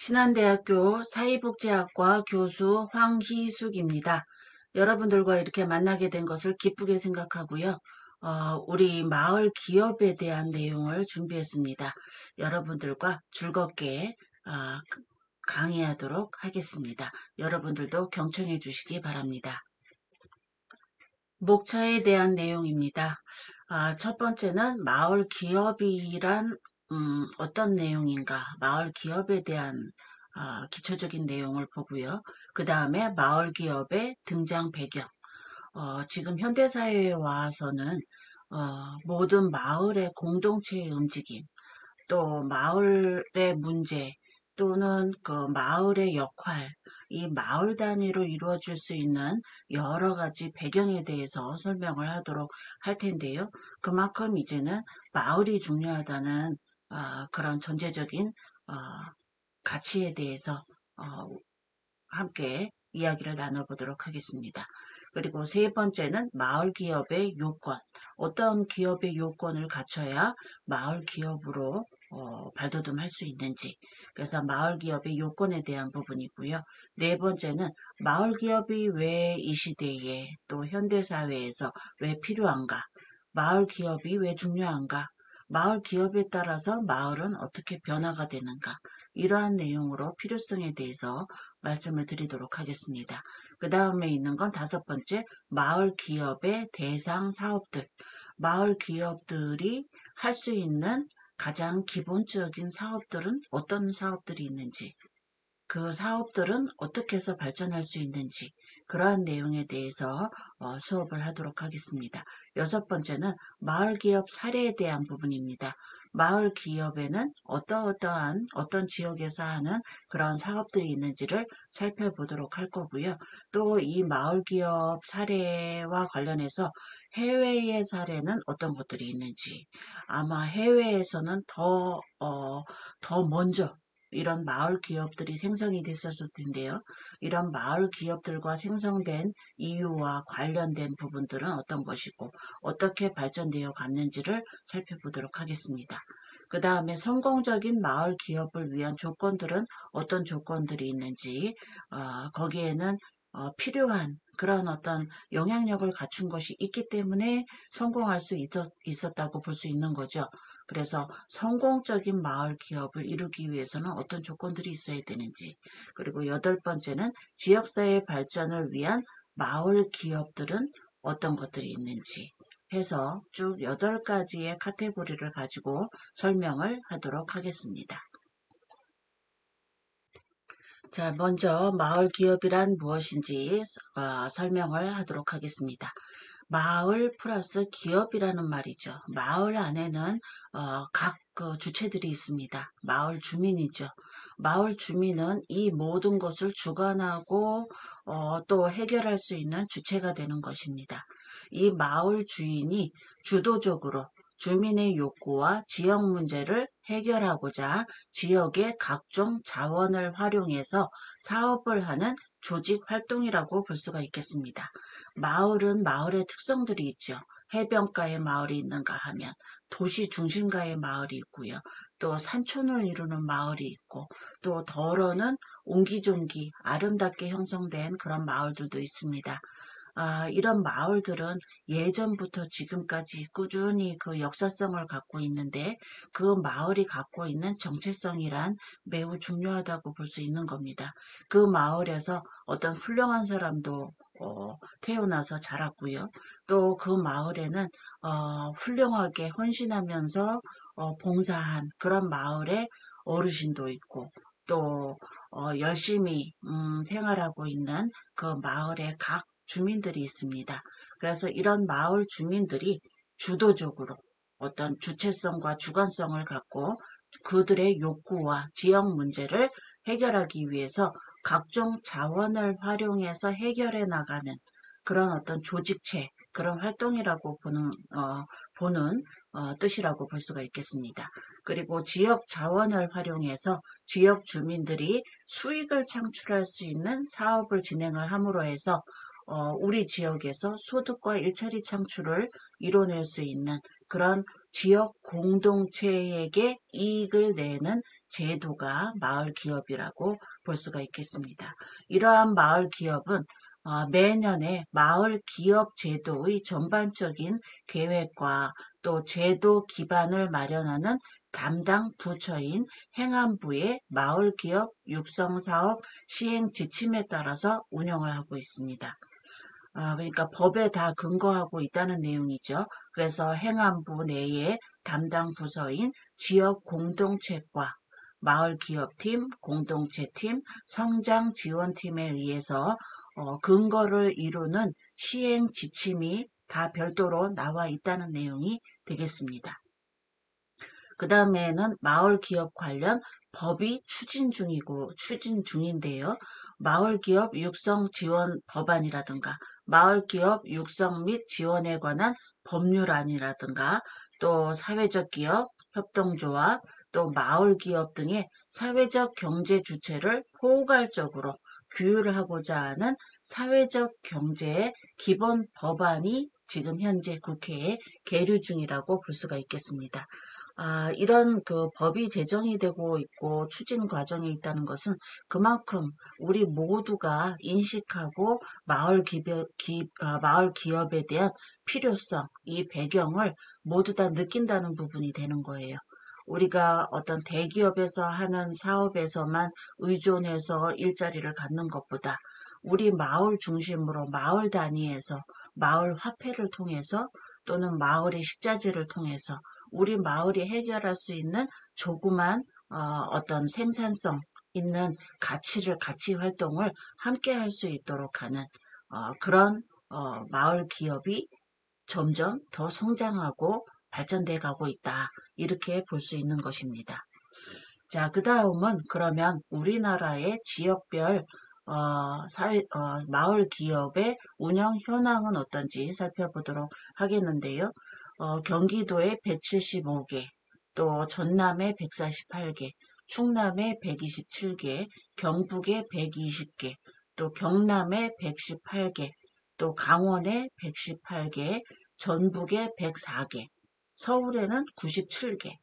신한대학교 사회복지학과 교수 황희숙입니다. 여러분들과 이렇게 만나게 된 것을 기쁘게 생각하고요. 우리 마을 기업에 대한 내용을 준비했습니다. 여러분들과 즐겁게 강의하도록 하겠습니다. 여러분들도 경청해 주시기 바랍니다. 목차에 대한 내용입니다. 첫 번째는 마을 기업이란 어떤 내용인가, 마을 기업에 대한 기초적인 내용을 보고요. 그 다음에 마을 기업의 등장 배경, 지금 현대사회에 와서는 모든 마을의 공동체의 움직임, 또 마을의 문제 또는 그 마을의 역할, 이 마을 단위로 이루어질 수 있는 여러 가지 배경에 대해서 설명을 하도록 할 텐데요. 그만큼 이제는 마을이 중요하다는 그런 전제적인 어, 가치에 대해서 함께 이야기를 나눠보도록 하겠습니다. 그리고 세 번째는 마을 기업의 요건, 어떤 기업의 요건을 갖춰야 마을 기업으로 발돋움할 수 있는지, 그래서 마을 기업의 요건에 대한 부분이고요. 네 번째는 마을 기업이 왜 이 시대에 또 현대사회에서 왜 필요한가, 마을 기업이 왜 중요한가, 마을 기업에 따라서 마을은 어떻게 변화가 되는가, 이러한 내용으로 필요성에 대해서 말씀을 드리도록 하겠습니다. 그 다음에 있는 건 다섯 번째, 마을 기업의 대상 사업들. 마을 기업들이 할 수 있는 가장 기본적인 사업들은 어떤 사업들이 있는지, 그 사업들은 어떻게 해서 발전할 수 있는지, 그러한 내용에 대해서 수업을 하도록 하겠습니다. 여섯 번째는 마을 기업 사례에 대한 부분입니다. 마을 기업에는 어떠한 어떤 지역에서 하는 그런 사업들이 있는지를 살펴보도록 할 거고요. 또 이 마을 기업 사례와 관련해서 해외의 사례는 어떤 것들이 있는지, 아마 해외에서는 더 먼저 이런 마을 기업들이 생성이 됐었을 텐데요. 이런 마을 기업들과 생성된 이유와 관련된 부분들은 어떤 것이고 어떻게 발전되어 갔는지를 살펴보도록 하겠습니다. 그 다음에 성공적인 마을 기업을 위한 조건들은 어떤 조건들이 있는지, 거기에는 필요한 그런 어떤 영향력을 갖춘 것이 있기 때문에 성공할 수 있었다고 볼 수 있는 거죠. 그래서 성공적인 마을 기업을 이루기 위해서는 어떤 조건들이 있어야 되는지, 그리고 여덟 번째는 지역사회 발전을 위한 마을 기업들은 어떤 것들이 있는지 해서 쭉 8가지의 카테고리를 가지고 설명을 하도록 하겠습니다. 자, 먼저 마을 기업이란 무엇인지 설명을 하도록 하겠습니다. 마을 플러스 기업이라는 말이죠. 마을 안에는 각 그 주체들이 있습니다. 마을 주민이죠. 마을 주민은 이 모든 것을 주관하고 또 해결할 수 있는 주체가 되는 것입니다. 이 마을 주인이 주도적으로 주민의 욕구와 지역 문제를 해결하고자 지역의 각종 자원을 활용해서 사업을 하는 조직 활동이라고 볼 수가 있겠습니다. 마을은 마을의 특성들이 있죠. 해변가에 마을이 있는가 하면 도시 중심가에 마을이 있고요. 또 산촌을 이루는 마을이 있고 또 덜어는 옹기종기 아름답게 형성된 그런 마을들도 있습니다. 이런 마을들은 예전부터 지금까지 꾸준히 그 역사성을 갖고 있는데 그 마을이 갖고 있는 정체성이란 매우 중요하다고 볼 수 있는 겁니다. 그 마을에서 어떤 훌륭한 사람도 태어나서 자랐고요. 또 그 마을에는 훌륭하게 헌신하면서 봉사한 그런 마을의 어르신도 있고 또 열심히 생활하고 있는 그 마을의 각 주민들이 있습니다. 그래서 이런 마을 주민들이 주도적으로 어떤 주체성과 주관성을 갖고 그들의 욕구와 지역 문제를 해결하기 위해서 각종 자원을 활용해서 해결해 나가는 그런 어떤 조직체, 그런 활동이라고 보는 뜻이라고 볼 수가 있겠습니다. 그리고 지역 자원을 활용해서 지역 주민들이 수익을 창출할 수 있는 사업을 진행을 함으로 해서 우리 지역에서 소득과 일자리 창출을 이뤄낼 수 있는 그런 지역 공동체에게 이익을 내는 제도가 마을 기업이라고 볼 수가 있겠습니다. 이러한 마을 기업은 매년에 마을 기업 제도의 전반적인 계획과 또 제도 기반을 마련하는 담당 부처인 행안부의 마을 기업 육성 사업 시행 지침에 따라서 운영을 하고 있습니다. 그러니까 법에 다 근거하고 있다는 내용이죠. 그래서 행안부 내에 담당 부서인 지역 공동체과 마을기업팀, 공동체팀, 성장지원팀에 의해서 근거를 이루는 시행 지침이 다 별도로 나와 있다는 내용이 되겠습니다. 그 다음에는 마을기업 관련 법이 추진 중인데요. 마을기업 육성 지원 법안이라든가 마을기업 육성 및 지원에 관한 법률안이라든가 또 사회적 기업, 협동조합, 또 마을기업 등의 사회적 경제 주체를 포괄적으로 규율하고자 하는 사회적 경제의 기본 법안이 지금 현재 국회에 계류 중이라고 볼 수가 있겠습니다. 이런 그 법이 제정이 되고 있고 추진 과정에 있다는 것은 그만큼 우리 모두가 인식하고 마을 기업에 대한 필요성, 이 배경을 모두 다 느낀다는 부분이 되는 거예요. 우리가 어떤 대기업에서 하는 사업에서만 의존해서 일자리를 갖는 것보다 우리 마을 중심으로 마을 단위에서 마을 화폐를 통해서 또는 마을의 식자재를 통해서 우리 마을이 해결할 수 있는 조그만 어떤 생산성 있는 가치 활동을 함께 할 수 있도록 하는 그런 마을 기업이 점점 더 성장하고 발전돼 가고 있다. 이렇게 볼 수 있는 것입니다. 자, 그 다음은 그러면 우리나라의 지역별 마을 기업의 운영 현황은 어떤지 살펴보도록 하겠는데요. 경기도에 175개, 또 전남에 148개, 충남에 127개, 경북에 120개, 또 경남에 118개, 또 강원에 118개, 전북에 104개, 서울에는 97개,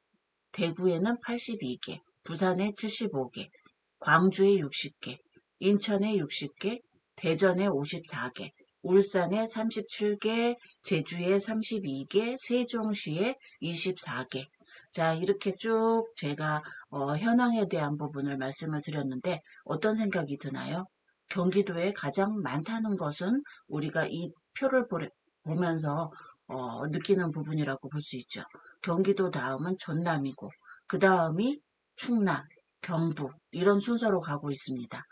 대구에는 82개, 부산에 75개, 광주에 60개, 인천에 60개, 대전에 54개, 울산에 37개, 제주에 32개, 세종시에 24개. 자, 이렇게 쭉 제가 현황에 대한 부분을 말씀을 드렸는데 어떤 생각이 드나요? 경기도에 가장 많다는 것은 우리가 이 표를 보면서 느끼는 부분이라고 볼 수 있죠. 경기도 다음은 전남이고 그 다음이 충남, 경북 이런 순서로 가고 있습니다.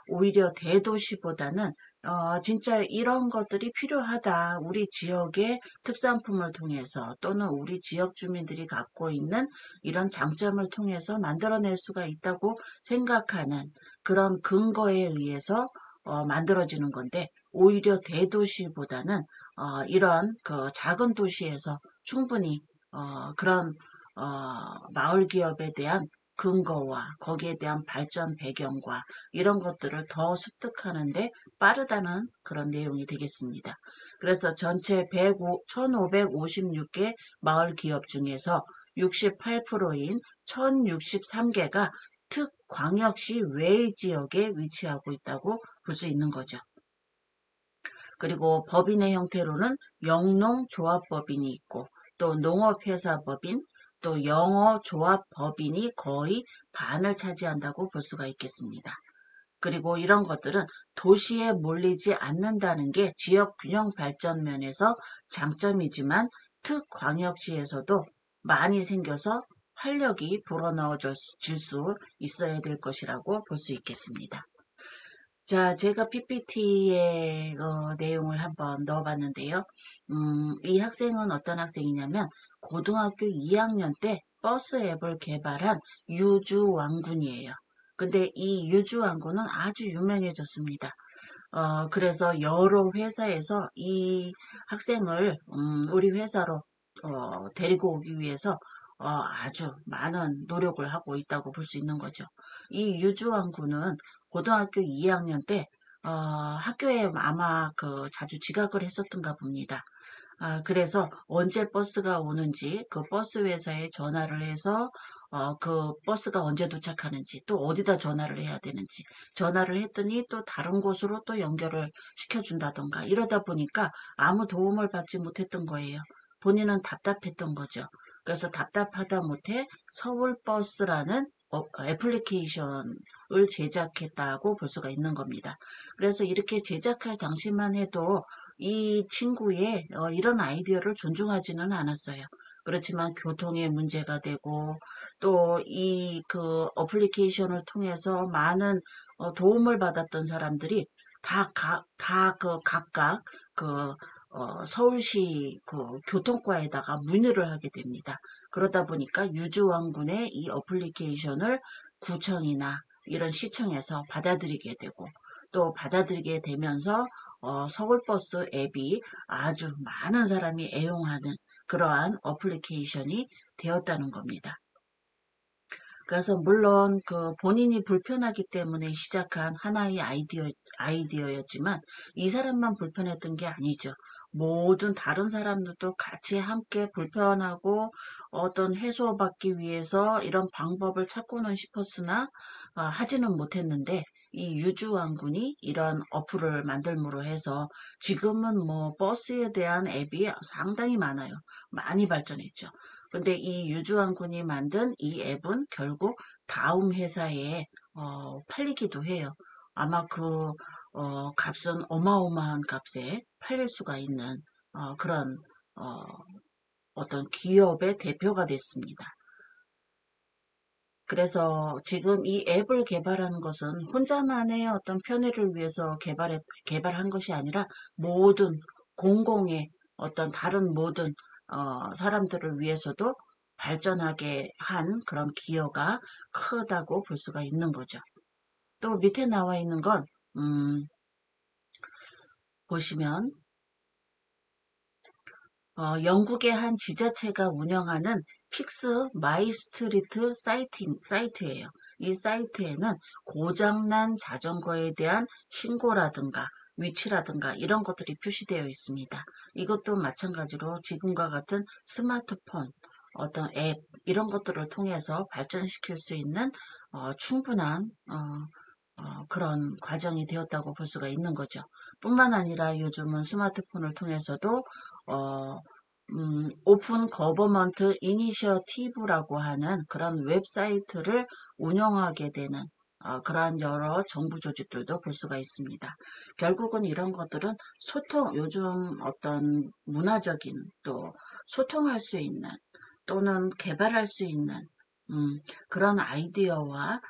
오히려 대도시보다는 진짜 이런 것들이 필요하다. 우리 지역의 특산품을 통해서 또는 우리 지역 주민들이 갖고 있는 이런 장점을 통해서 만들어낼 수가 있다고 생각하는 그런 근거에 의해서 만들어지는 건데 오히려 대도시보다는 이런 그 작은 도시에서 충분히 그런 마을 기업에 대한 근거와 거기에 대한 발전 배경과 이런 것들을 더 습득하는데 빠르다는 그런 내용이 되겠습니다. 그래서 전체 1556개 마을 기업 중에서 68%인 1063개가 특광역시 외의 지역에 위치하고 있다고 볼 수 있는 거죠. 그리고 법인의 형태로는 영농조합법인이 있고 또 농업회사법인 또 영어조합법인이 거의 반을 차지한다고 볼 수가 있겠습니다. 그리고 이런 것들은 도시에 몰리지 않는다는 게 지역 균형 발전 면에서 장점이지만 특광역시에서도 많이 생겨서 활력이 불어넣어질 수 있어야 될 것이라고 볼 수 있겠습니다. 자, 제가 PPT의 내용을 한번 넣어봤는데요. 이 학생은 어떤 학생이냐면 고등학교 2학년 때 버스 앱을 개발한 유주왕군이에요. 근데 이 유주왕군은 아주 유명해졌습니다. 그래서 여러 회사에서 이 학생을 우리 회사로 데리고 오기 위해서 아주 많은 노력을 하고 있다고 볼 수 있는 거죠. 이 유주환 군은 고등학교 2학년 때 학교에 아마 그 자주 지각을 했었던가 봅니다. 그래서 언제 버스가 오는지 그 버스 회사에 전화를 해서 그 버스가 언제 도착하는지, 또 어디다 전화를 해야 되는지, 전화를 했더니 또 다른 곳으로 또 연결을 시켜준다던가, 이러다 보니까 아무 도움을 받지 못했던 거예요. 본인은 답답했던 거죠. 그래서 답답하다 못해 서울버스라는 애플리케이션을 제작했다고 볼 수가 있는 겁니다. 그래서 이렇게 제작할 당시만 해도 이 친구의 이런 아이디어를 존중하지는 않았어요. 그렇지만 교통에 문제가 되고 또 이 그 어플리케이션을 통해서 많은 도움을 받았던 사람들이 다 그 각각 그 서울시 그 교통과에다가 문의를 하게 됩니다. 그러다 보니까 유주왕군의 이 어플리케이션을 구청이나 이런 시청에서 받아들이게 되고 또 받아들이게 되면서 서울버스 앱이 아주 많은 사람이 애용하는 그러한 어플리케이션이 되었다는 겁니다. 그래서 물론 그 본인이 불편하기 때문에 시작한 하나의 아이디어였지만 이 사람만 불편했던 게 아니죠. 모든 다른 사람들도 같이 함께 불편하고 어떤 해소받기 위해서 이런 방법을 찾고는 싶었으나 하지는 못했는데 이 유주왕군이 이런 어플을 만들므로 해서 지금은 뭐 버스에 대한 앱이 상당히 많아요. 많이 발전했죠. 근데 이 유주환 군이 만든 이 앱은 결국 다음 회사에 팔리기도 해요. 아마 그 값은 어마어마한 값에 팔릴 수가 있는 그런 어, 어떤 기업의 대표가 됐습니다. 그래서 지금 이 앱을 개발하는 것은 혼자만의 어떤 편의를 위해서 개발한 것이 아니라 모든 공공의 어떤 다른 모든 사람들을 위해서도 발전하게 한 그런 기여가 크다고 볼 수가 있는 거죠. 또 밑에 나와 있는 건 보시면 영국의 한 지자체가 운영하는 픽스 마이 스트리트 사이트예요. 이 사이트에는 고장난 자전거에 대한 신고라든가 위치라든가 이런 것들이 표시되어 있습니다. 이것도 마찬가지로 지금과 같은 스마트폰, 어떤 앱 이런 것들을 통해서 발전시킬 수 있는 충분한 그런 과정이 되었다고 볼 수가 있는 거죠. 뿐만 아니라 요즘은 스마트폰을 통해서도 어, 오픈 거버먼트 이니셔티브라고 하는 그런 웹사이트를 운영하게 되는 그러한 여러 정부 조직들도 볼 수가 있습니다. 결국은 이런 것들은 요즘 어떤 문화적인 또 소통할 수 있는 또는 개발할 수 있는 그런 아이디어와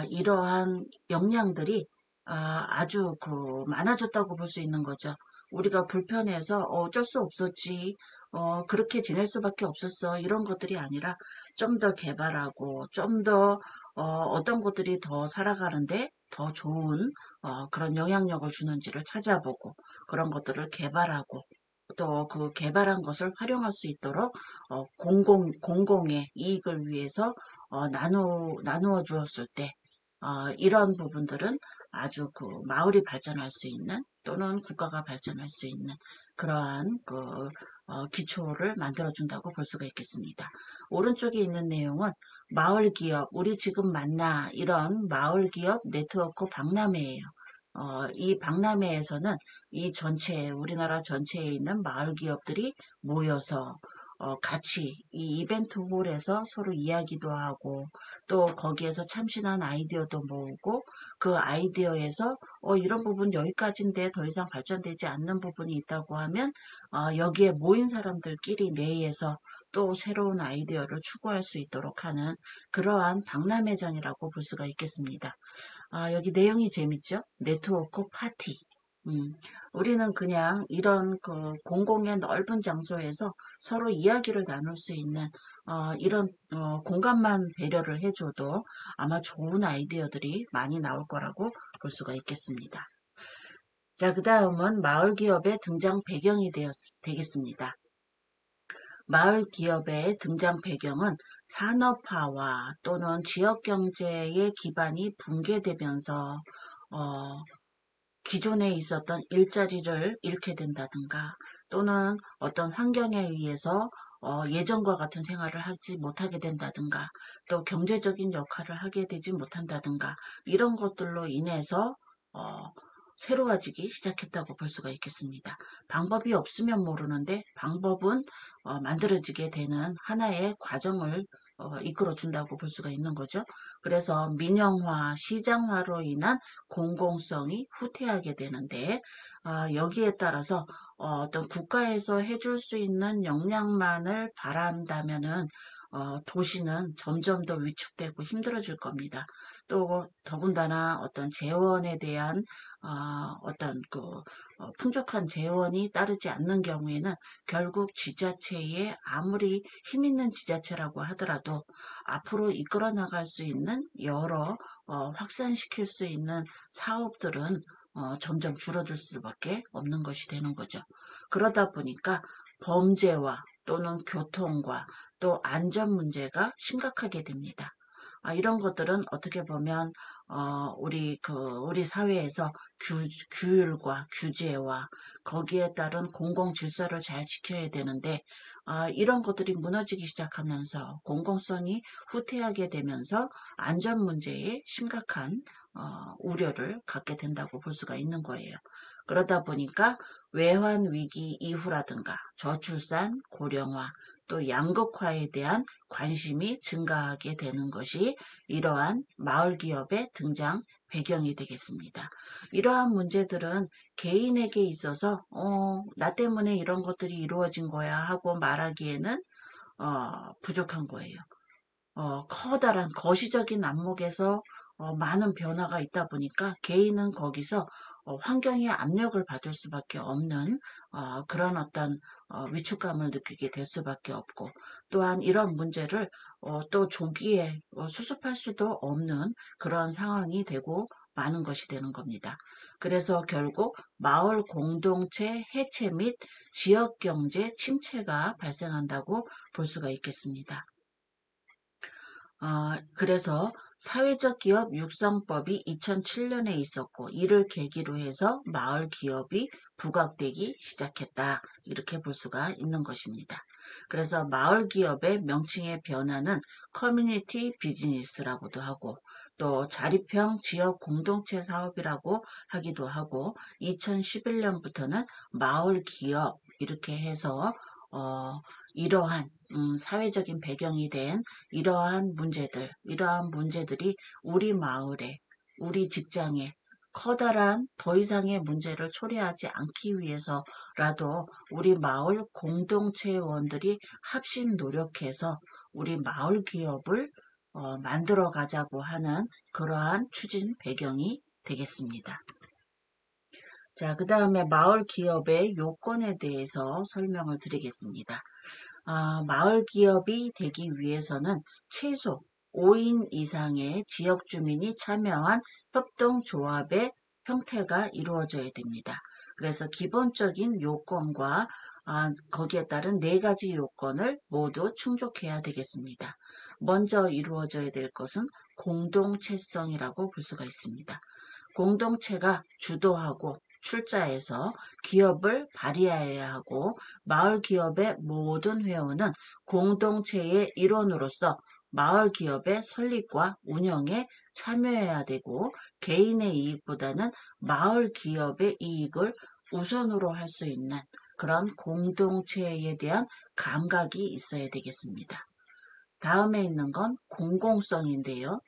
이러한 역량들이 아주 그 많아졌다고 볼 수 있는 거죠. 우리가 불편해서 어쩔 수 없었지, 그렇게 지낼 수밖에 없었어 이런 것들이 아니라 좀 더 개발하고 좀 더 어떤 것들이 더 살아가는데 더 좋은 그런 영향력을 주는지를 찾아보고 그런 것들을 개발하고 또 그 개발한 것을 활용할 수 있도록 공공의 이익을 위해서 나누어 주었을 때 이런 부분들은 아주 그 마을이 발전할 수 있는 또는 국가가 발전할 수 있는 그러한 그 기초를 만들어준다고 볼 수가 있겠습니다. 오른쪽에 있는 내용은 마을 기업, 우리 지금 만나 이런 마을 기업 네트워크 박람회예요. 이 박람회에서는 이 우리나라 전체에 있는 마을 기업들이 모여서 같이 이 이벤트 홀에서 서로 이야기도 하고 또 거기에서 참신한 아이디어도 모으고 그 아이디어에서 이런 부분 여기까지인데 더 이상 발전되지 않는 부분이 있다고 하면 여기에 모인 사람들끼리 내에서 또 새로운 아이디어를 추구할 수 있도록 하는 그러한 박람회장이라고 볼 수가 있겠습니다. 여기 내용이 재밌죠? 네트워크 파티. 음, 우리는 그냥 이런 그 공공의 넓은 장소에서 서로 이야기를 나눌 수 있는 이런 공간만 배려를 해줘도 아마 좋은 아이디어들이 많이 나올 거라고 볼 수가 있겠습니다. 자, 그 다음은 마을 기업의 등장 배경이 되겠습니다. 마을 기업의 등장 배경은 산업화와 또는 지역 경제의 기반이 붕괴되면서 어, 기존에 있었던 일자리를 잃게 된다든가 또는 어떤 환경에 의해서 예전과 같은 생활을 하지 못하게 된다든가 또 경제적인 역할을 하게 되지 못한다든가 이런 것들로 인해서 어, 새로워지기 시작했다고 볼 수가 있겠습니다. 방법이 없으면 모르는데 방법은 만들어지게 되는 하나의 과정을 이끌어 준다고 볼 수가 있는 거죠. 그래서 민영화, 시장화로 인한 공공성이 후퇴하게 되는데 여기에 따라서 어떤 국가에서 해줄 수 있는 역량만을 바란다면은 도시는 점점 더 위축되고 힘들어질 겁니다. 또 더군다나 어떤 재원에 대한 어떤 풍족한 재원이 따르지 않는 경우에는 결국 지자체에 아무리 힘 있는 지자체라고 하더라도 앞으로 이끌어 나갈 수 있는 여러 확산시킬 수 있는 사업들은 점점 줄어들 수밖에 없는 것이 되는 거죠. 그러다 보니까 범죄와 또는 교통과 또 안전 문제가 심각하게 됩니다. 이런 것들은 어떻게 보면 우리 사회에서 규율과 규제와 거기에 따른 공공 질서를 잘 지켜야 되는데 이런 것들이 무너지기 시작하면서 공공성이 후퇴하게 되면서 안전 문제에 심각한 우려를 갖게 된다고 볼 수가 있는 거예요. 그러다 보니까 외환 위기 이후라든가 저출산, 고령화, 또 양극화에 대한 관심이 증가하게 되는 것이 이러한 마을 기업의 등장 배경이 되겠습니다. 이러한 문제들은 개인에게 있어서 나 때문에 이런 것들이 이루어진 거야 하고 말하기에는 부족한 거예요. 커다란 거시적인 안목에서 많은 변화가 있다 보니까 개인은 거기서 환경의 압력을 받을 수밖에 없는 그런 어떤 위축감을 느끼게 될 수밖에 없고 또한 이런 문제를 또 조기에 수습할 수도 없는 그런 상황이 되고 많은 것이 되는 겁니다. 그래서 결국 마을 공동체 해체 및 지역 경제 침체가 발생한다고 볼 수가 있겠습니다. 그래서 사회적 기업 육성법이 2007년에 있었고 이를 계기로 해서 마을 기업이 부각되기 시작했다. 이렇게 볼 수가 있는 것입니다. 그래서 마을 기업의 명칭의 변화는 커뮤니티 비즈니스라고도 하고 또 자립형 지역 공동체 사업이라고 하기도 하고 2011년부터는 마을 기업 이렇게 해서 이러한 사회적인 배경이 된 이러한 문제들이 우리 마을에, 우리 직장에 커다란 더 이상의 문제를 초래하지 않기 위해서라도 우리 마을 공동체원들이 합심 노력해서 우리 마을 기업을 만들어 가자고 하는 그러한 추진 배경이 되겠습니다. 자, 그 다음에 마을 기업의 요건에 대해서 설명을 드리겠습니다. 마을 기업이 되기 위해서는 최소 5인 이상의 지역 주민이 참여한 협동조합의 형태가 이루어져야 됩니다. 그래서 기본적인 요건과 거기에 따른 4가지 요건을 모두 충족해야 되겠습니다. 먼저 이루어져야 될 것은 공동체성이라고 볼 수가 있습니다. 공동체가 주도하고 출자해서 기업을 발휘해야 하고 마을 기업의 모든 회원은 공동체의 일원으로서 마을 기업의 설립과 운영에 참여해야 되고 개인의 이익보다는 마을 기업의 이익을 우선으로 할 수 있는 그런 공동체에 대한 감각이 있어야 되겠습니다. 다음에 있는 건 공공성인데요.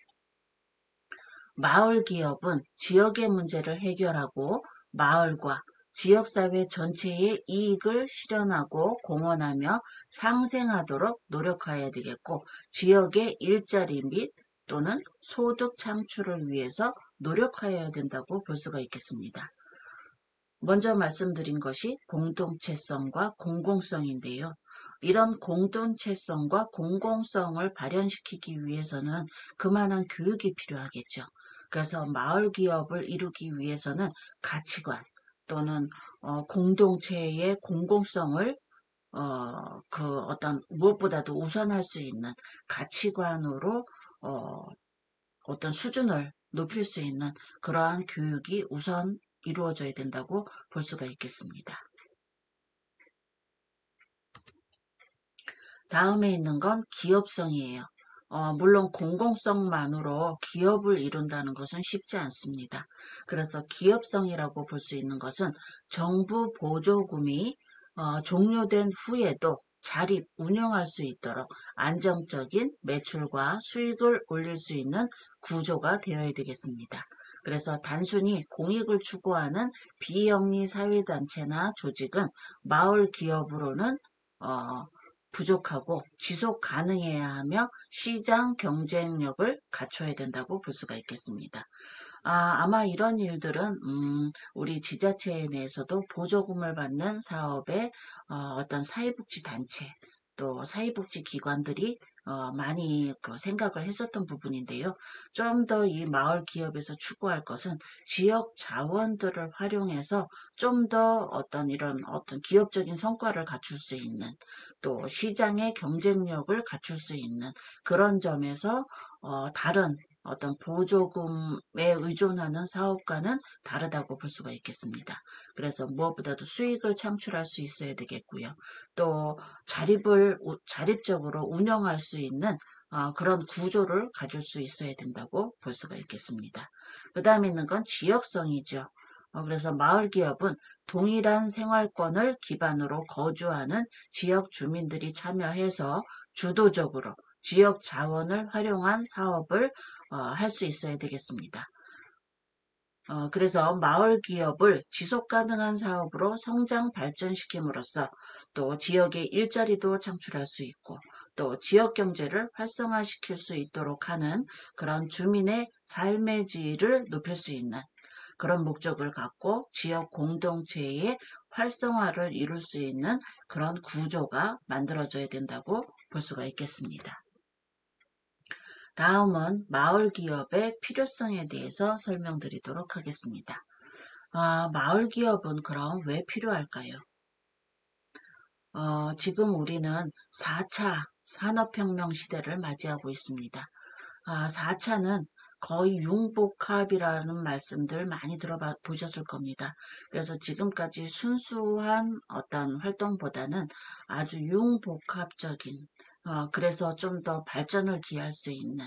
마을 기업은 지역의 문제를 해결하고 마을과 지역사회 전체의 이익을 실현하고 공헌하며 상생하도록 노력해야 되겠고 지역의 일자리 및 또는 소득 창출을 위해서 노력하여야 된다고 볼 수가 있겠습니다. 먼저 말씀드린 것이 공동체성과 공공성인데요. 이런 공동체성과 공공성을 발현시키기 위해서는 그만한 교육이 필요하겠죠. 그래서 마을 기업을 이루기 위해서는 가치관 또는 공동체의 공공성을 어떤 무엇보다도 우선할 수 있는 가치관으로 어떤 수준을 높일 수 있는 그러한 교육이 우선 이루어져야 된다고 볼 수가 있겠습니다. 다음에 있는 건 기업성이에요. 물론 공공성만으로 기업을 이룬다는 것은 쉽지 않습니다. 그래서 기업성이라고 볼 수 있는 것은 정부 보조금이 종료된 후에도 자립, 운영할 수 있도록 안정적인 매출과 수익을 올릴 수 있는 구조가 되어야 되겠습니다. 그래서 단순히 공익을 추구하는 비영리 사회단체나 조직은 마을 기업으로는 어, 부족하고 지속 가능해야 하며 시장 경쟁력을 갖춰야 된다고 볼 수가 있겠습니다. 아마 이런 일들은 우리 지자체 내에서도 보조금을 받는 사업의 어떤 사회복지 단체 또 사회복지 기관들이 많이 그 생각을 했었던 부분인데요. 좀 더 이 마을 기업에서 추구할 것은 지역 자원들을 활용해서 좀 더 어떤 이런 어떤 기업적인 성과를 갖출 수 있는 또 시장의 경쟁력을 갖출 수 있는 그런 점에서 다른 어떤 보조금에 의존하는 사업과는 다르다고 볼 수가 있겠습니다. 그래서 무엇보다도 수익을 창출할 수 있어야 되겠고요. 또 자립적으로 운영할 수 있는 그런 구조를 가질 수 있어야 된다고 볼 수가 있겠습니다. 그 다음에 있는 건 지역성이죠. 그래서 마을 기업은 동일한 생활권을 기반으로 거주하는 지역 주민들이 참여해서 주도적으로 지역 자원을 활용한 사업을 할 수 있어야 되겠습니다. 그래서 마을 기업을 지속 가능한 사업으로 성장 발전시킴으로써 또 지역의 일자리도 창출할 수 있고 또 지역 경제를 활성화시킬 수 있도록 하는 그런 주민의 삶의 질을 높일 수 있는 그런 목적을 갖고 지역 공동체의 활성화를 이룰 수 있는 그런 구조가 만들어져야 된다고 볼 수가 있겠습니다. 다음은 마을 기업의 필요성에 대해서 설명드리도록 하겠습니다. 마을 기업은 그럼 왜 필요할까요? 지금 우리는 4차 산업혁명 시대를 맞이하고 있습니다. 4차는 거의 융복합이라는 말씀들 많이 들어보셨을 겁니다. 그래서 지금까지 순수한 어떤 활동보다는 아주 융복합적인, 그래서 좀 더 발전을 기할 수 있는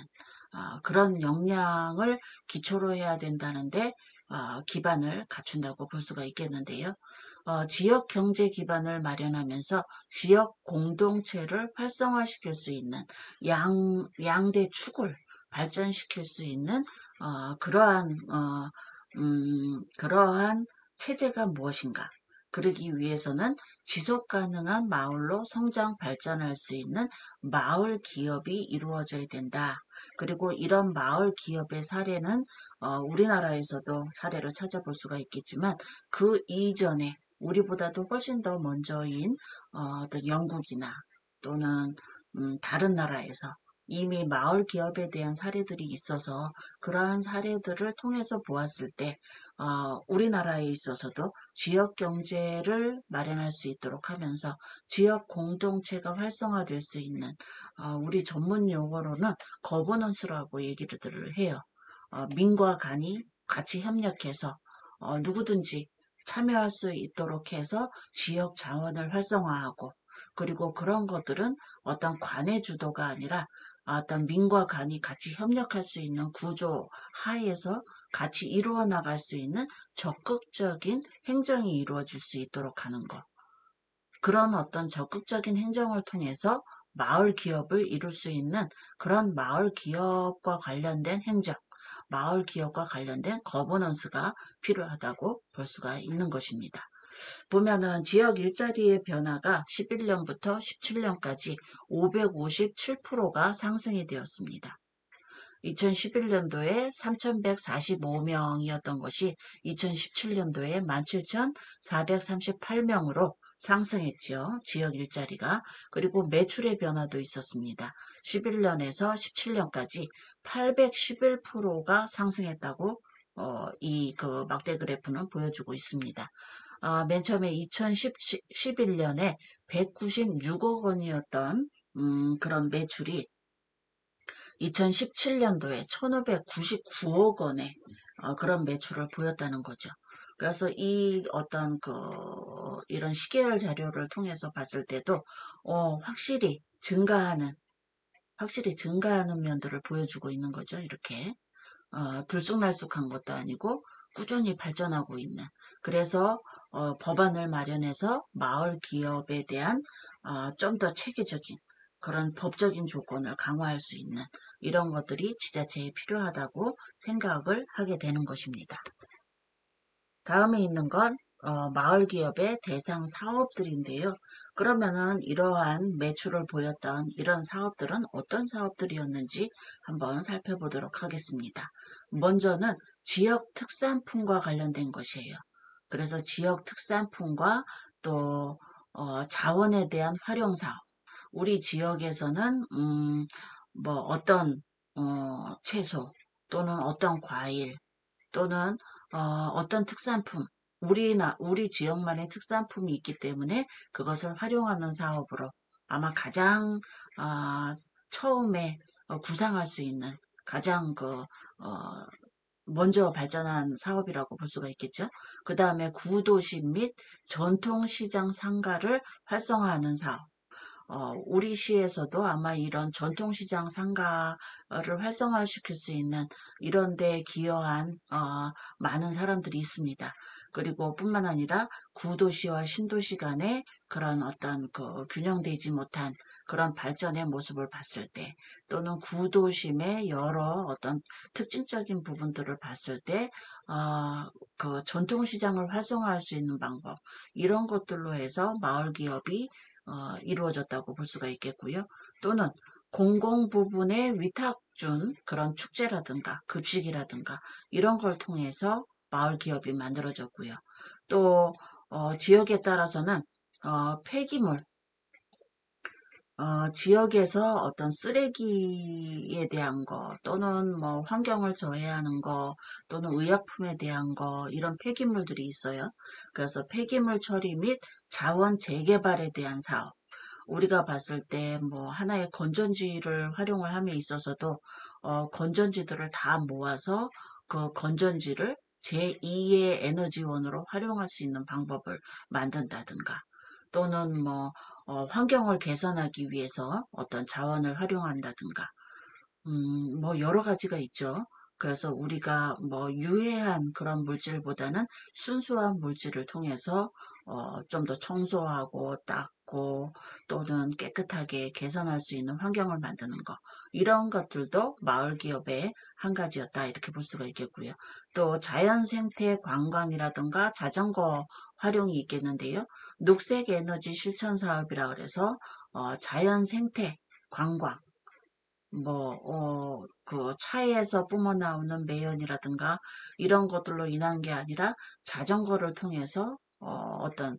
그런 역량을 기초로 해야 된다는데 기반을 갖춘다고 볼 수가 있겠는데요. 지역 경제 기반을 마련하면서 지역 공동체를 활성화시킬 수 있는 양대 축을 발전시킬 수 있는 그러한 체제가 무엇인가? 그러기 위해서는 지속 가능한 마을로 성장 발전할 수 있는 마을 기업이 이루어져야 된다. 그리고 이런 마을 기업의 사례는 우리나라에서도 사례를 찾아볼 수가 있겠지만 그 이전에 우리보다도 훨씬 더 먼저인 어떤 영국이나 또는 다른 나라에서 이미 마을 기업에 대한 사례들이 있어서 그러한 사례들을 통해서 보았을 때 우리나라에 있어서도 지역 경제를 마련할 수 있도록 하면서 지역 공동체가 활성화될 수 있는 우리 전문 용어로는 거버넌스라고 얘기를 해요. 민과 간이 같이 협력해서 누구든지 참여할 수 있도록 해서 지역 자원을 활성화하고 그리고 그런 것들은 어떤 관의 주도가 아니라 어떤 민과 간이 같이 협력할 수 있는 구조 하에서 같이 이루어 나갈 수 있는 적극적인 행정이 이루어질 수 있도록 하는 것. 그런 어떤 적극적인 행정을 통해서 마을 기업을 이룰 수 있는 그런 마을 기업과 관련된 행정, 마을 기업과 관련된 거버넌스가 필요하다고 볼 수가 있는 것입니다. 보면은 지역 일자리의 변화가 11년부터 17년까지 557%가 상승이 되었습니다. 2011년도에 3,145명이었던 것이 2017년도에 17,438명으로 상승했지요. 지역 일자리가. 그리고 매출의 변화도 있었습니다. 11년에서 17년까지 811%가 상승했다고 이 그 막대 그래프는 보여주고 있습니다. 맨 처음에 2011년에 196억 원이었던 그런 매출이 2017년도에 1,599억 원의 그런 매출을 보였다는 거죠. 그래서 이 어떤 이런 시계열 자료를 통해서 봤을 때도 확실히 증가하는 면들을 보여주고 있는 거죠. 이렇게 들쑥날쑥한 것도 아니고 꾸준히 발전하고 있는. 그래서 법안을 마련해서 마을 기업에 대한 좀 더 체계적인 그런 법적인 조건을 강화할 수 있는 이런 것들이 지자체에 필요하다고 생각을 하게 되는 것입니다. 다음에 있는 건 마을 기업의 대상 사업들인데요. 그러면은 이러한 매출을 보였던 이런 사업들은 어떤 사업들이었는지 한번 살펴보도록 하겠습니다. 먼저는 지역 특산품과 관련된 것이에요. 그래서 지역 특산품과 또 자원에 대한 활용 사업. 우리 지역에서는 뭐 어떤 채소 또는 어떤 과일 또는 어떤 특산품, 우리 지역만의 특산품이 있기 때문에 그것을 활용하는 사업으로 아마 가장 아, 처음에 구상할 수 있는 가장 어, 먼저 발전한 사업이라고 볼 수가 있겠죠. 그 다음에 구도시 및 전통시장 상가를 활성화하는 사업. 우리 시에서도 아마 이런 전통시장 상가를 활성화시킬 수 있는 이런 데 기여한 많은 사람들이 있습니다. 그리고 뿐만 아니라 구도시와 신도시 간의 그런 어떤 균형되지 못한 그런 발전의 모습을 봤을 때 또는 구도심의 여러 어떤 특징적인 부분들을 봤을 때 전통시장을 활성화할 수 있는 방법 이런 것들로 해서 마을 기업이 이루어졌다고 볼 수가 있겠고요. 또는 공공 부분에 위탁 준 그런 축제라든가 급식이라든가 이런 걸 통해서 마을 기업이 만들어졌고요. 또 지역에 따라서는 폐기물 지역에서 어떤 쓰레기에 대한 거 또는 뭐 환경을 저해하는 거 또는 의약품에 대한 거 이런 폐기물들이 있어요. 그래서 폐기물 처리 및 자원 재개발에 대한 사업. 우리가 봤을 때 뭐 하나의 건전지를 활용을 함에 있어서도 건전지들을 다 모아서 그 건전지를 제2의 에너지원으로 활용할 수 있는 방법을 만든다든가 또는 뭐 환경을 개선하기 위해서 어떤 자원을 활용한다든가 뭐 여러 가지가 있죠. 그래서 우리가 뭐 유해한 그런 물질보다는 순수한 물질을 통해서 좀 더 청소하고 닦고 또는 깨끗하게 개선할 수 있는 환경을 만드는 것. 이런 것들도 마을 기업의 한 가지였다. 이렇게 볼 수가 있겠고요. 또 자연 생태 관광이라든가 자전거 활용이 있겠는데요. 녹색 에너지 실천 사업이라 그래서 자연 생태 관광 차에서 뿜어나오는 매연이라든가 이런 것들로 인한 게 아니라 자전거를 통해서 어떤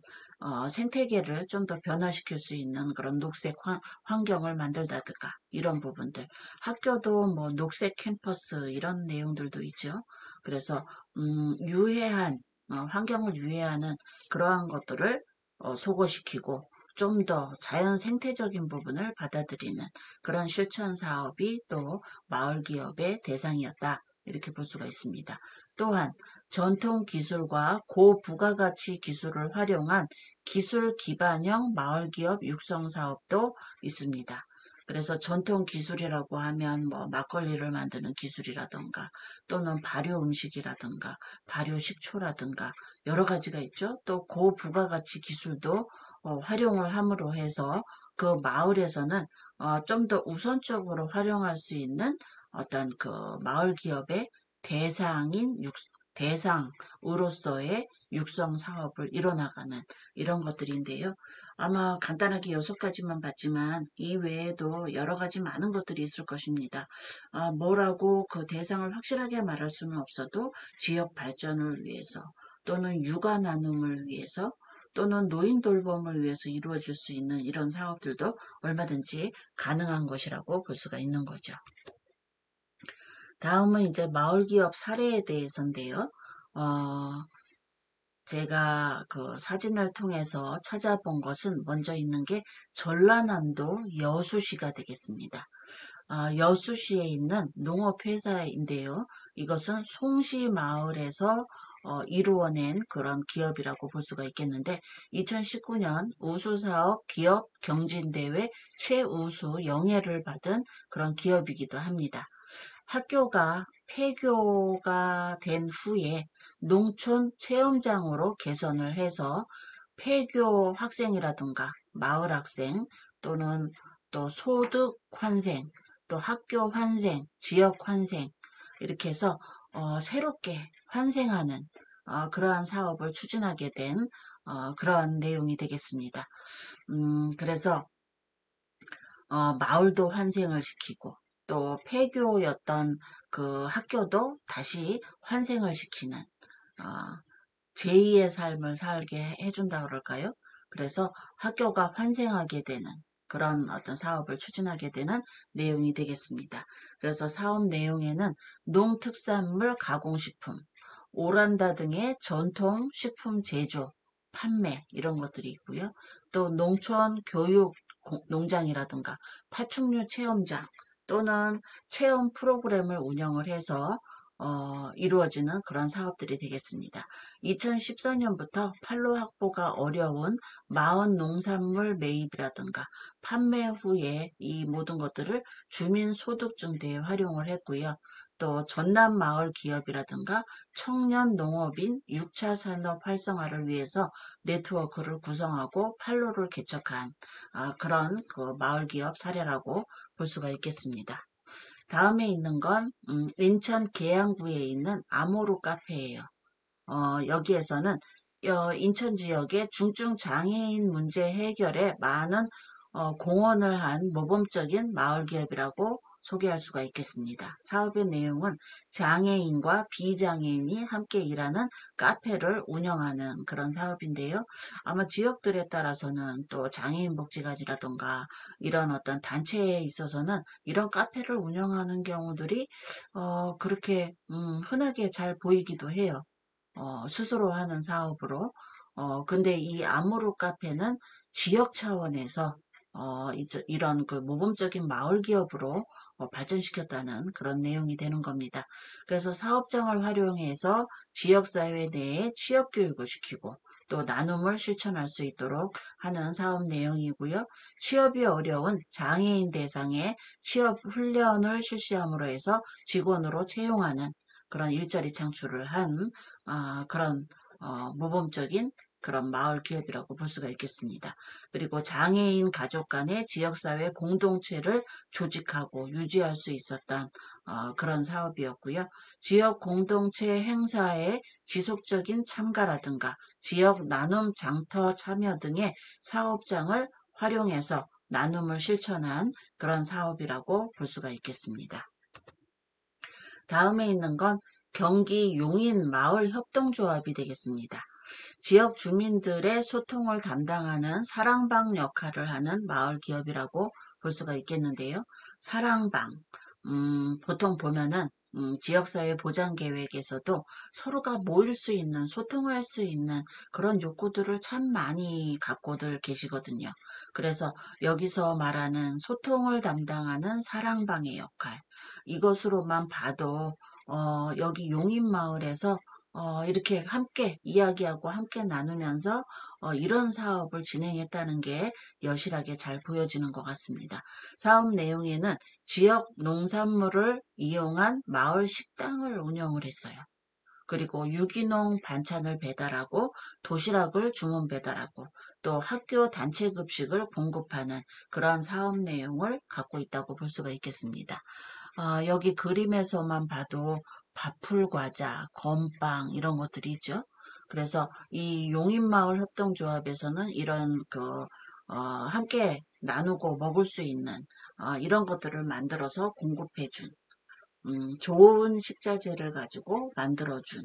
생태계를 좀 더 변화시킬 수 있는 그런 녹색 환경을 만들다든가 이런 부분들. 학교도 뭐 녹색 캠퍼스 이런 내용들도 있죠. 그래서 환경을 유해하는 그러한 것들을 소거시키고 좀 더 자연 생태적인 부분을 받아들이는 그런 실천 사업이 또 마을 기업의 대상이었다. 이렇게 볼 수가 있습니다. 또한 전통 기술과 고부가가치 기술을 활용한 기술 기반형 마을 기업 육성 사업도 있습니다. 그래서 전통 기술이라고 하면 뭐 막걸리를 만드는 기술이라든가 또는 발효 음식이라든가 발효 식초라든가 여러 가지가 있죠. 또 고부가가치 기술도 활용을 함으로 해서 그 마을에서는 좀 더 우선적으로 활용할 수 있는 어떤 마을 기업의 대상인 대상으로서의 육성 사업을 이뤄나가는 이런 것들인데요. 아마 간단하게 6가지만 봤지만 이 외에도 여러 가지 많은 것들이 있을 것입니다. 뭐라고 그 대상을 확실하게 말할 수는 없어도 지역 발전을 위해서 또는 육아 나눔을 위해서 또는 노인 돌봄을 위해서 이루어질 수 있는 이런 사업들도 얼마든지 가능한 것이라고 볼 수가 있는 거죠. 다음은 이제 마을 기업 사례에 대해서인데요. 제가 그 사진을 통해서 찾아본 것은 먼저 있는 게 전라남도 여수시가 되겠습니다. 여수시에 있는 농업회사인데요. 이것은 송시 마을에서 이루어낸 그런 기업이라고 볼 수가 있겠는데 2019년 우수사업 기업 경진대회 최우수 영예를 받은 그런 기업이기도 합니다. 학교가 폐교가 된 후에 농촌 체험장으로 개선을 해서 폐교 학생이라든가 마을 학생 또는 또 소득 환생, 또 학교 환생, 지역 환생 이렇게 해서 새롭게 환생하는 그러한 사업을 추진하게 된 그러한 내용이 되겠습니다. 그래서 마을도 환생을 시키고 또 폐교였던 그 학교도 다시 환생을 시키는 어, 제2의 삶을 살게 해준다 그럴까요? 그래서 학교가 환생하게 되는 그런 어떤 사업을 추진하게 되는 내용이 되겠습니다. 그래서 사업 내용에는 농특산물 가공식품, 오란다 등의 전통 식품 제조, 판매 이런 것들이 있고요. 또 농촌 교육 농장이라든가 파충류 체험장 또는 체험 프로그램을 운영을 해서 이루어지는 그런 사업들이 되겠습니다. 2014년부터 판로 확보가 어려운 마을 농산물 매입이라든가 판매 후에 이 모든 것들을 주민소득증대에 활용을 했고요. 또 전남 마을 기업이라든가 청년 농업인 6차 산업 활성화를 위해서 네트워크를 구성하고 판로를 개척한 그런 그 마을 기업 사례라고 볼 수가 있겠습니다. 다음에 있는 건 인천 계양구에 있는 아모르 카페예요. 여기에서는 인천 지역의 중증 장애인 문제 해결에 많은 공헌을 한 모범적인 마을 기업이라고 소개할 수가 있겠습니다. 사업의 내용은 장애인과 비장애인이 함께 일하는 카페를 운영하는 그런 사업인데요. 아마 지역들에 따라서는 또 장애인 복지관이라던가 이런 어떤 단체에 있어서는 이런 카페를 운영하는 경우들이 그렇게 흔하게 잘 보이기도 해요. 스스로 하는 사업으로. 근데 이 아모르 카페는 지역 차원에서 이런 그 모범적인 마을 기업으로 발전시켰다는 그런 내용이 되는 겁니다. 그래서 사업장을 활용해서 지역사회 내에 취업 교육을 시키고 또 나눔을 실천할 수 있도록 하는 사업 내용이고요. 취업이 어려운 장애인 대상의 취업 훈련을 실시함으로 해서 직원으로 채용하는 그런 일자리 창출을 한 그런 모범적인 그런 마을 기업이라고 볼 수가 있겠습니다. 그리고 장애인 가족 간의 지역사회 공동체를 조직하고 유지할 수 있었던 그런 사업이었고요. 지역 공동체 행사에 지속적인 참가라든가 지역 나눔 장터 참여 등의 사업장을 활용해서 나눔을 실천한 그런 사업이라고 볼 수가 있겠습니다. 다음에 있는 건 경기 용인 마을 협동조합이 되겠습니다. 지역 주민들의 소통을 담당하는 사랑방 역할을 하는 마을 기업이라고 볼 수가 있겠는데요. 사랑방, 보통 보면은 지역사회 보장 계획에서도 서로가 모일 수 있는, 소통할 수 있는 그런 욕구들을 참 많이 갖고들 계시거든요. 그래서 여기서 말하는 소통을 담당하는 사랑방의 역할, 이것으로만 봐도 여기 용인마을에서 이렇게 함께 이야기하고 함께 나누면서 이런 사업을 진행했다는 게 여실하게 잘 보여지는 것 같습니다. 사업 내용에는 지역 농산물을 이용한 마을 식당을 운영을 했어요. 그리고 유기농 반찬을 배달하고 도시락을 주문 배달하고 또 학교 단체 급식을 공급하는 그런 사업 내용을 갖고 있다고 볼 수가 있겠습니다. 여기 그림에서만 봐도 밥풀 과자, 건빵 이런 것들이 있죠. 그래서 이 용인마을 협동조합에서는 이런 함께 나누고 먹을 수 있는 이런 것들을 만들어서 공급해준 좋은 식자재를 가지고 만들어준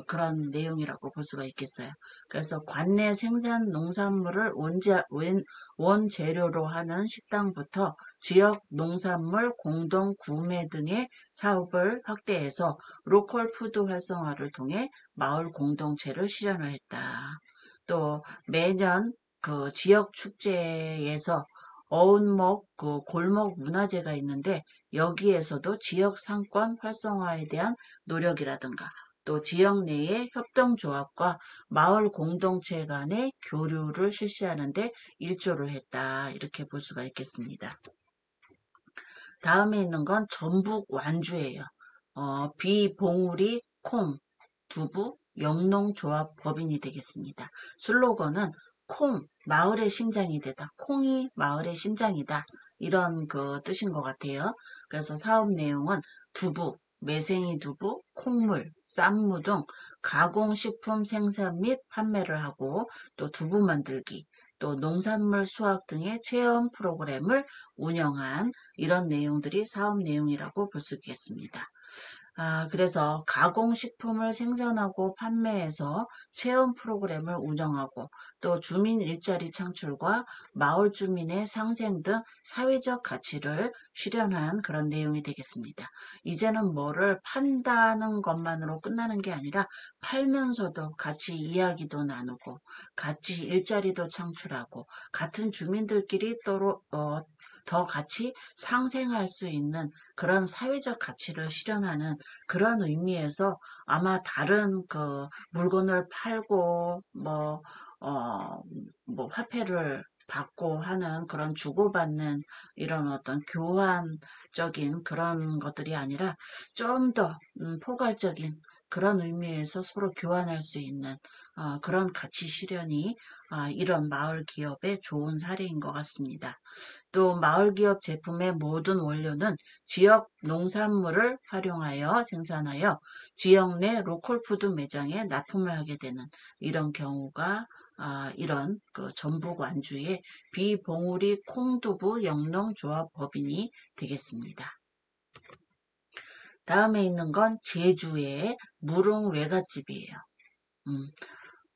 그런 내용이라고 볼 수가 있겠어요. 그래서 관내 생산 농산물을 원재료로 하는 식당부터 지역 농산물 공동 구매 등의 사업을 확대해서 로컬 푸드 활성화를 통해 마을 공동체를 실현을 했다. 또 매년 그 지역 축제에서 어운목 그 골목 문화제가 있는데 여기에서도 지역 상권 활성화에 대한 노력이라든가 또 지역 내의 협동조합과 마을 공동체 간의 교류를 실시하는 데 일조를 했다. 이렇게 볼 수가 있겠습니다. 다음에 있는 건 전북 완주예요. 비봉우리 콩 두부 영농조합 법인이 되겠습니다. 슬로건은 콩 마을의 심장이 되다. 콩이 마을의 심장이다. 이런 그 뜻인 것 같아요. 그래서 사업 내용은 두부, 매생이 두부, 콩물, 쌈무 등 가공식품 생산 및 판매를 하고 또 두부 만들기, 또 농산물 수확 등의 체험 프로그램을 운영한 이런 내용들이 사업 내용이라고 볼 수 있겠습니다. 그래서 가공식품을 생산하고 판매해서 체험 프로그램을 운영하고 또 주민 일자리 창출과 마을 주민의 상생 등 사회적 가치를 실현한 그런 내용이 되겠습니다. 이제는 뭐를 판다는 것만으로 끝나는 게 아니라 팔면서도 같이 이야기도 나누고 같이 일자리도 창출하고 같은 주민들끼리 더 같이 상생할 수 있는 그런 사회적 가치를 실현하는 그런 의미에서 아마 다른 그 물건을 팔고 어, 화폐를 받고 하는 그런 주고받는 이런 어떤 교환적인 그런 것들이 아니라 좀 더 포괄적인 그런 의미에서 서로 교환할 수 있는 그런 가치 실현이 이런 마을 기업의 좋은 사례인 것 같습니다. 또 마을기업 제품의 모든 원료는 지역 농산물을 활용하여 생산하여 지역 내 로컬푸드 매장에 납품을 하게 되는 이런 경우가 이런 그 전북 완주의 비봉우리 콩두부 영농조합 법인이 되겠습니다. 다음에 있는 건 제주의 무릉 외갓집이에요. 음,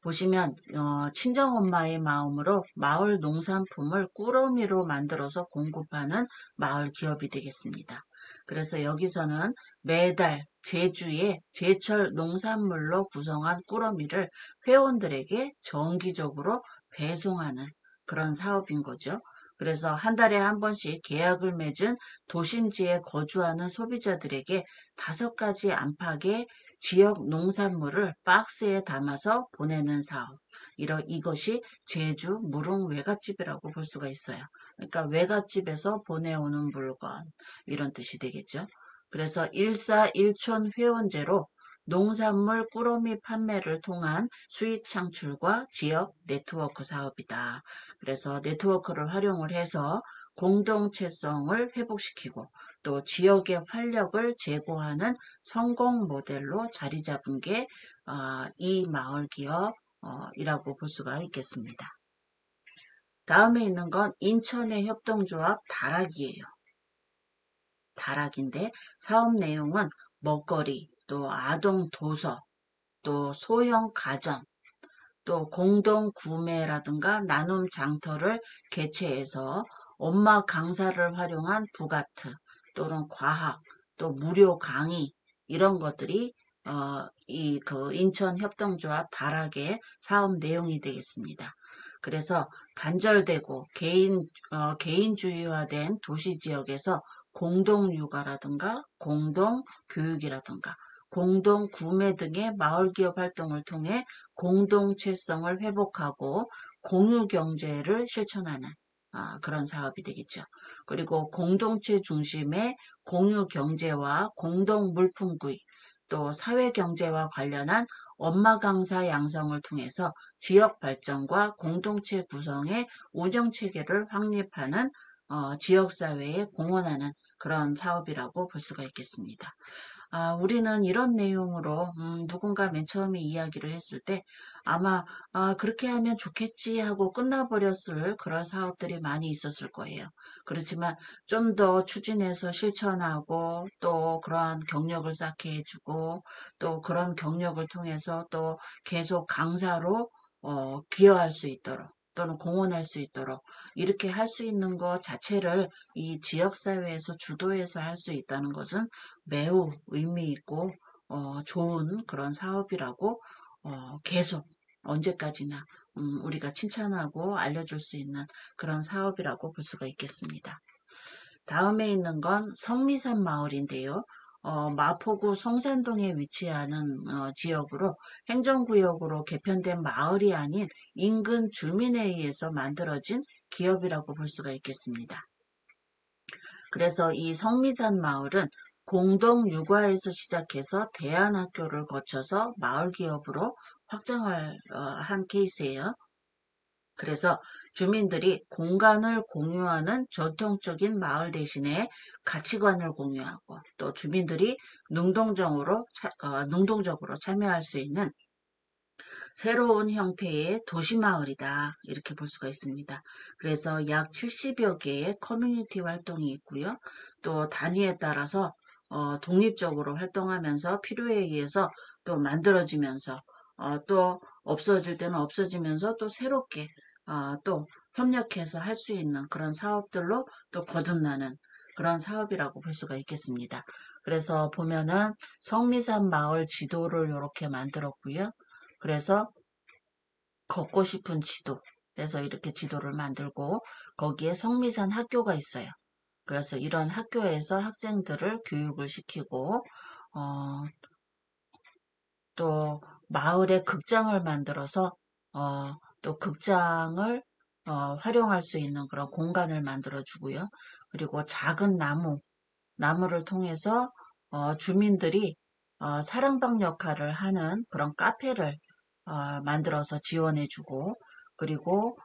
보시면 친정엄마의 마음으로 마을 농산품을 꾸러미로 만들어서 공급하는 마을 기업이 되겠습니다. 그래서 여기서는 매달 제주의 제철 농산물로 구성한 꾸러미를 회원들에게 정기적으로 배송하는 그런 사업인 거죠. 그래서 한 달에 한 번씩 계약을 맺은 도심지에 거주하는 소비자들에게 5가지 안팎의 지역 농산물을 박스에 담아서 보내는 사업. 이것이 제주 무릉 외갓집이라고 볼 수가 있어요. 그러니까 외갓집에서 보내오는 물건 이런 뜻이 되겠죠. 그래서 일사일촌 회원제로 농산물 꾸러미 판매를 통한 수익 창출과 지역 네트워크 사업이다. 그래서 네트워크를 활용을 해서 공동체성을 회복시키고 또 지역의 활력을 제고하는 성공 모델로 자리 잡은 게 이 마을 기업이라고 볼 수가 있겠습니다. 다음에 있는 건 인천의 협동조합 다락이에요. 다락인데 사업 내용은 먹거리, 또 아동 도서, 또 소형 가전, 또 공동 구매라든가 나눔 장터를 개최해서 엄마 강사를 활용한 부가트 또는 과학 또 무료 강의 이런 것들이 이 그 인천 협동조합 다락의 사업 내용이 되겠습니다. 그래서 단절되고 개인주의화된 도시 지역에서 공동 육아라든가 공동 교육이라든가 공동 구매 등의 마을 기업 활동을 통해 공동체성을 회복하고 공유 경제를 실천하는 그런 사업이 되겠죠. 그리고 공동체 중심의 공유 경제와 공동 물품 구입, 또 사회 경제와 관련한 엄마 강사 양성을 통해서 지역 발전과 공동체 구성의 운영 체계를 확립하는 지역 사회에 공헌하는 그런 사업이라고 볼 수가 있겠습니다. 우리는 이런 내용으로 누군가 맨 처음에 이야기를 했을 때 아마 그렇게 하면 좋겠지 하고 끝나버렸을 그런 사업들이 많이 있었을 거예요. 그렇지만 좀 더 추진해서 실천하고 또 그러한 경력을 쌓게 해주고 또 그런 경력을 통해서 또 계속 강사로 기여할 수 있도록 또는 공헌할 수 있도록 이렇게 할 수 있는 것 자체를 이 지역사회에서 주도해서 할 수 있다는 것은 매우 의미 있고 좋은 그런 사업이라고 계속 언제까지나 우리가 칭찬하고 알려줄 수 있는 그런 사업이라고 볼 수가 있겠습니다. 다음에 있는 건 성미산 마을인데요. 마포구 성산동에 위치하는 지역으로 행정구역으로 개편된 마을이 아닌 인근 주민에 의해서 만들어진 기업이라고 볼 수가 있겠습니다. 그래서 이 성미산 마을은 공동 육아에서 시작해서 대안학교를 거쳐서 마을 기업으로 확장을 한 케이스예요. 그래서 주민들이 공간을 공유하는 전통적인 마을 대신에 가치관을 공유하고 또 주민들이 능동적으로 참여할 수 있는 새로운 형태의 도시마을이다. 이렇게 볼 수가 있습니다. 그래서 약 70여 개의 커뮤니티 활동이 있고요. 또 단위에 따라서 독립적으로 활동하면서 필요에 의해서 또 만들어지면서 또 없어질 때는 없어지면서 또 새롭게 또 협력해서 할 수 있는 그런 사업들로 또 거듭나는 그런 사업이라고 볼 수가 있겠습니다. 그래서 보면은 성미산 마을 지도를 이렇게 만들었고요. 그래서 걷고 싶은 지도. 그래서 이렇게 지도를 만들고 거기에 성미산 학교가 있어요. 그래서 이런 학교에서 학생들을 교육을 시키고 어, 또 마을에 극장을 만들어서 또 극장을 활용할 수 있는 그런 공간을 만들어 주고요. 그리고 작은 나무를 통해서 주민들이 사랑방 역할을 하는 그런 카페를 만들어서 지원해주고 그리고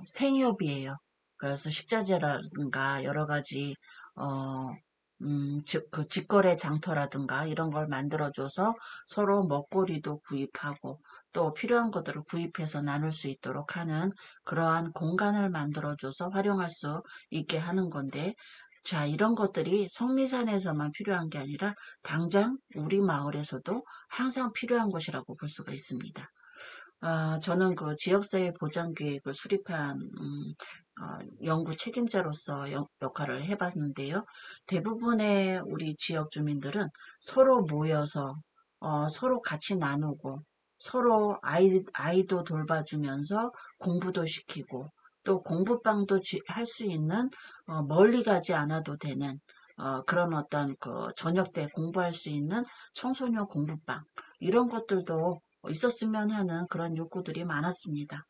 생협이에요. 그래서 식자재라든가 여러 가지 어, 즉 그 직거래 장터라든가 이런 걸 만들어줘서 서로 먹거리도 구입하고 또 필요한 것들을 구입해서 나눌 수 있도록 하는 그러한 공간을 만들어줘서 활용할 수 있게 하는 건데 자, 이런 것들이 성미산에서만 필요한 게 아니라 당장 우리 마을에서도 항상 필요한 것이라고 볼 수가 있습니다. 저는 그 지역사회 보장 계획을 수립한 연구 책임자로서 역할을 해봤는데요. 대부분의 우리 지역 주민들은 서로 모여서 서로 같이 나누고 서로 아이도 돌봐주면서 공부도 시키고 또 공부방도 할 수 있는 멀리 가지 않아도 되는 그런 어떤 그 저녁 때 공부할 수 있는 청소년 공부방 이런 것들도 있었으면 하는 그런 욕구들이 많았습니다.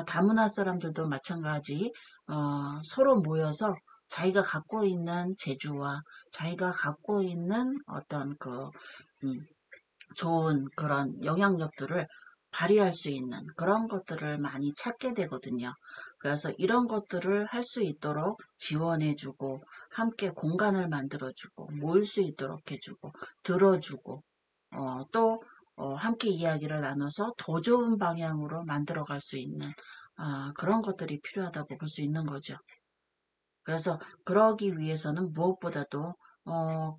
다문화 사람들도 마찬가지 서로 모여서 자기가 갖고 있는 재주와 자기가 갖고 있는 어떤 그 음, 좋은 그런 영향력들을 발휘할 수 있는 그런 것들을 많이 찾게 되거든요. 그래서 이런 것들을 할 수 있도록 지원해주고 함께 공간을 만들어주고 모일 수 있도록 해주고 들어주고 또 함께 이야기를 나눠서 더 좋은 방향으로 만들어갈 수 있는 그런 것들이 필요하다고 볼 수 있는 거죠. 그래서 그러기 위해서는 무엇보다도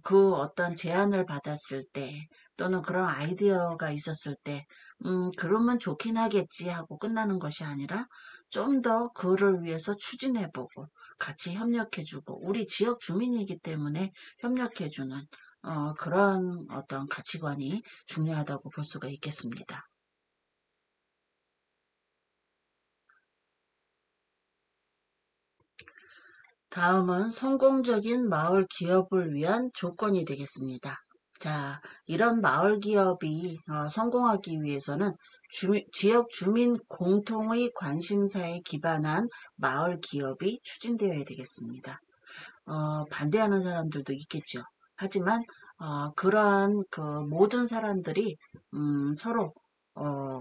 그 어떤 제안을 받았을 때 또는 그런 아이디어가 있었을 때 그러면 좋긴 하겠지 하고 끝나는 것이 아니라 좀 더 그를 위해서 추진해보고 같이 협력해주고 우리 지역 주민이기 때문에 협력해주는 그런 어떤 가치관이 중요하다고 볼 수가 있겠습니다. 다음은 성공적인 마을 기업을 위한 조건이 되겠습니다. 자, 이런 마을 기업이 성공하기 위해서는 지역 주민 공통의 관심사에 기반한 마을 기업이 추진되어야 되겠습니다. 반대하는 사람들도 있겠죠. 하지만 그러한 그 모든 사람들이 서로 어,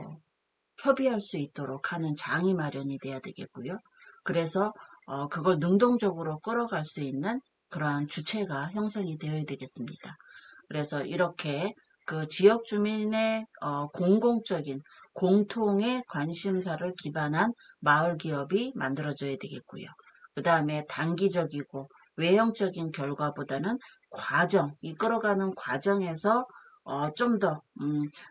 협의할 수 있도록 하는 장이 마련이 돼야 되겠고요. 그래서 그걸 능동적으로 끌어갈 수 있는 그러한 주체가 형성이 되어야 되겠습니다. 그래서 이렇게 그 지역 주민의 공공적인 공통의 관심사를 기반한 마을 기업이 만들어져야 되겠고요. 그 다음에 단기적이고 외형적인 결과보다는 이끌어가는 과정에서 좀 더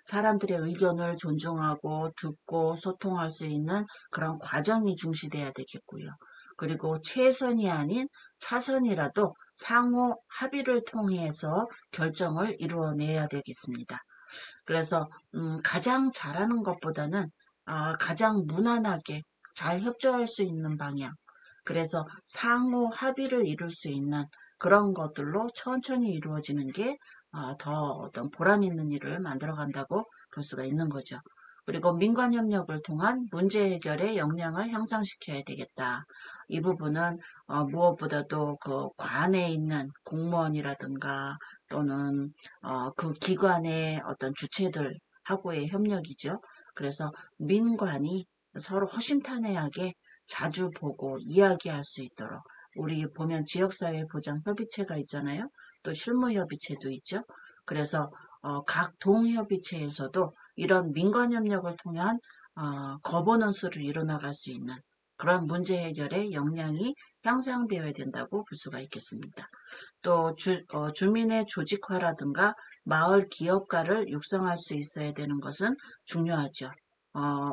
사람들의 의견을 존중하고 듣고 소통할 수 있는 그런 과정이 중시돼야 되겠고요. 그리고 최선이 아닌 차선이라도 상호 합의를 통해서 결정을 이루어내야 되겠습니다. 그래서 가장 잘하는 것보다는 가장 무난하게 잘 협조할 수 있는 방향. 그래서 상호 합의를 이룰 수 있는 그런 것들로 천천히 이루어지는 게 더 어떤 보람 있는 일을 만들어 간다고 볼 수가 있는 거죠. 그리고 민관협력을 통한 문제 해결의 역량을 향상시켜야 되겠다. 이 부분은 무엇보다도 그 관에 있는 공무원이라든가 또는 그 기관의 어떤 주체들하고의 협력이죠. 그래서 민관이 서로 허심탄회하게 자주 보고 이야기할 수 있도록 우리 보면 지역사회보장협의체가 있잖아요. 또 실무협의체도 있죠. 그래서 각 동협의체에서도 이런 민관협력을 통한 거버넌스를 이뤄나갈 수 있는 그런 문제 해결의 역량이 향상되어야 된다고 볼 수가 있겠습니다. 또 주민의 조직화라든가 마을 기업가를 육성할 수 있어야 되는 것은 중요하죠.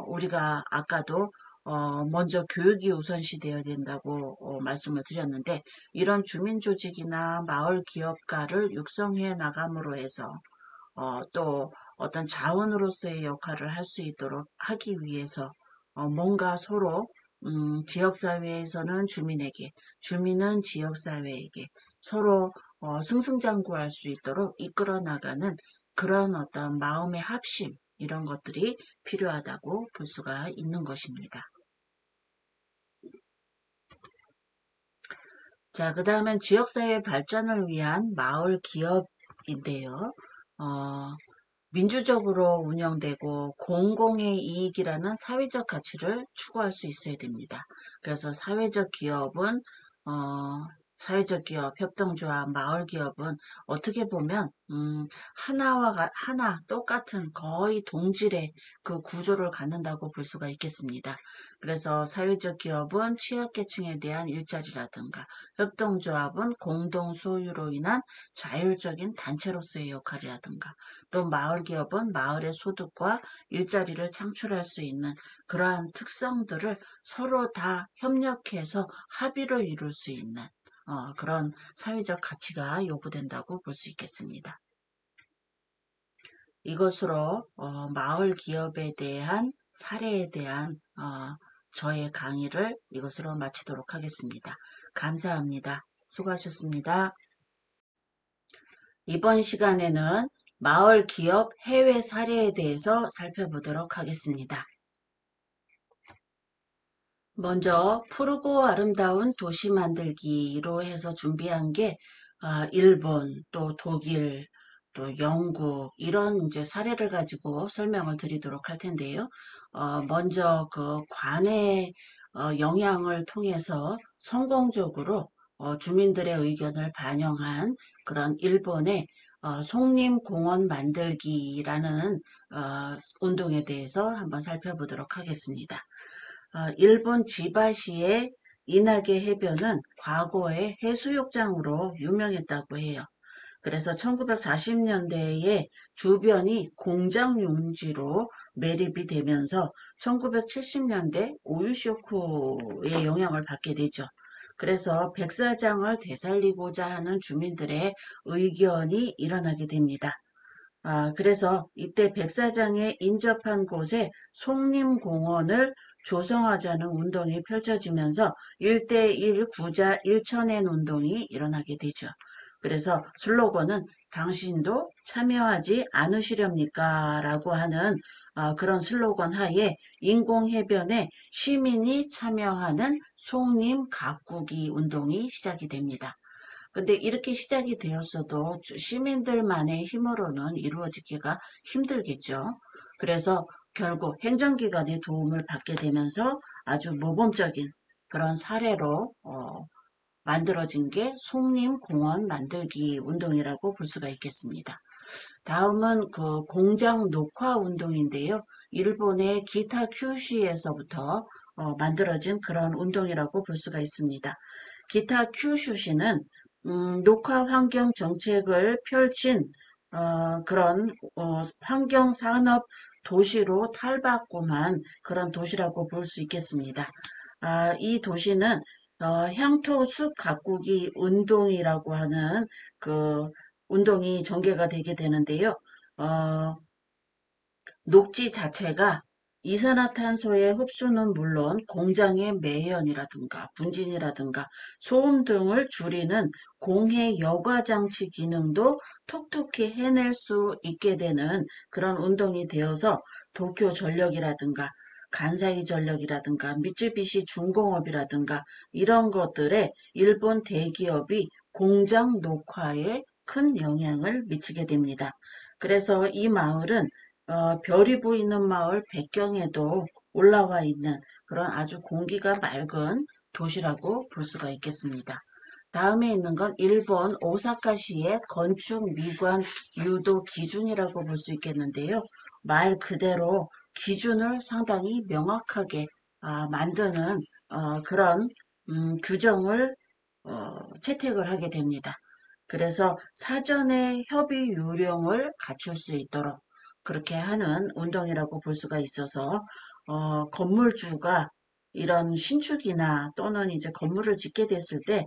우리가 아까도 먼저 교육이 우선시 되어야 된다고 말씀을 드렸는데 이런 주민 조직이나 마을 기업가를 육성해 나감으로 해서 또 어떤 자원으로서의 역할을 할 수 있도록 하기 위해서 뭔가 서로 지역사회에서는 주민에게, 주민은 지역사회에게 서로 승승장구할 수 있도록 이끌어 나가는 그런 어떤 마음의 합심 이런 것들이 필요하다고 볼 수가 있는 것입니다. 자, 그 다음엔 지역사회 발전을 위한 마을 기업인데요. 어, 민주적으로 운영되고 공공의 이익이라는 사회적 가치를 추구할 수 있어야 됩니다. 그래서 어, 사회적 기업, 협동조합, 마을 기업은 어떻게 보면 하나 똑같은 거의 동질의 그 구조를 갖는다고 볼 수가 있겠습니다. 그래서 사회적 기업은 취약계층에 대한 일자리라든가 협동조합은 공동 소유로 인한 자율적인 단체로서의 역할이라든가 또 마을 기업은 마을의 소득과 일자리를 창출할 수 있는 그러한 특성들을 서로 다 협력해서 합의를 이룰 수 있는 그런 사회적 가치가 요구된다고 볼 수 있겠습니다. 이것으로 마을 기업에 대한 사례에 대한 저의 강의를 이것으로 마치도록 하겠습니다. 감사합니다. 수고하셨습니다. 이번 시간에는 마을 기업 해외 사례에 대해서 살펴보도록 하겠습니다. 먼저 푸르고 아름다운 도시 만들기로 해서 준비한 게 일본, 또 독일, 또 영국 이런 이제 사례를 가지고 설명을 드리도록 할 텐데요. 먼저 그 관의 영향을 통해서 성공적으로 주민들의 의견을 반영한 그런 일본의 송림공원 만들기라는 운동에 대해서 한번 살펴보도록 하겠습니다. 일본 지바시의 이나게 해변은 과거에 해수욕장으로 유명했다고 해요. 그래서 1940년대에 주변이 공장 용지로 매립이 되면서 1970년대 오유쇼쿠의 영향을 받게 되죠. 그래서 백사장을 되살리고자 하는 주민들의 의견이 일어나게 됩니다. 그래서 이때 백사장에 인접한 곳에 송림공원을 조성하자는 운동이 펼쳐지면서 1대1 구자 1천엔 운동이 일어나게 되죠. 그래서 슬로건은 당신도 참여하지 않으시렵니까? 라고 하는 그런 슬로건 하에 인공해변에 시민이 참여하는 송림 가꾸기 운동이 시작이 됩니다. 근데 이렇게 시작이 되었어도 시민들만의 힘으로는 이루어지기가 힘들겠죠. 그래서 결국 행정기관의 도움을 받게 되면서 아주 모범적인 그런 사례로 만들어진 게 송림공원 만들기 운동이라고 볼 수가 있겠습니다. 다음은 그 공장 녹화 운동인데요. 일본의 기타 큐슈에서부터 만들어진 그런 운동이라고 볼 수가 있습니다. 기타 큐슈시는 녹화 환경 정책을 펼친 그런 환경 산업 도시로 탈바꿈한 그런 도시라고 볼 수 있겠습니다. 이 도시는 향토 숲 가꾸기 운동이라고 하는 그 운동이 전개가 되게 되는데요. 녹지 자체가 이산화탄소의 흡수는 물론 공장의 매연이라든가 분진이라든가 소음 등을 줄이는 공해 여과 장치 기능도 톡톡히 해낼 수 있게 되는 그런 운동이 되어서 도쿄 전력이라든가 간사이 전력이라든가 미쯔비시 중공업이라든가 이런 것들에 일본 대기업이 공장 녹화에 큰 영향을 미치게 됩니다. 그래서 이 마을은 별이 보이는 마을 백경에도 올라와 있는 그런 아주 공기가 맑은 도시라고 볼 수가 있겠습니다. 다음에 있는 건 일본 오사카시의 건축 미관 유도 기준이라고 볼 수 있겠는데요. 말 그대로 기준을 상당히 명확하게 만드는 그런 규정을 채택을 하게 됩니다. 그래서 사전에 협의 요령을 갖출 수 있도록 그렇게 하는 운동이라고 볼 수가 있어서 건물주가 이런 신축이나 또는 이제 건물을 짓게 됐을 때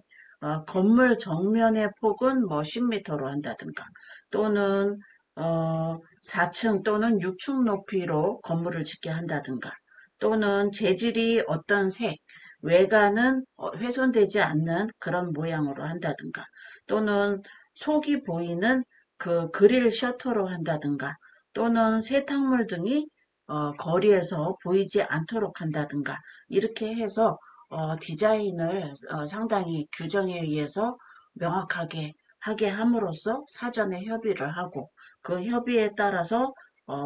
건물 정면의 폭은 뭐 10m로 한다든가 또는 4층 또는 6층 높이로 건물을 짓게 한다든가 또는 재질이 어떤 색, 외관은 훼손되지 않는 그런 모양으로 한다든가 또는 속이 보이는 그 그릴 셔터로 한다든가 또는 세탁물 등이 거리에서 보이지 않도록 한다든가 이렇게 해서 디자인을 상당히 규정에 의해서 명확하게 하게 함으로써 사전에 협의를 하고 그 협의에 따라서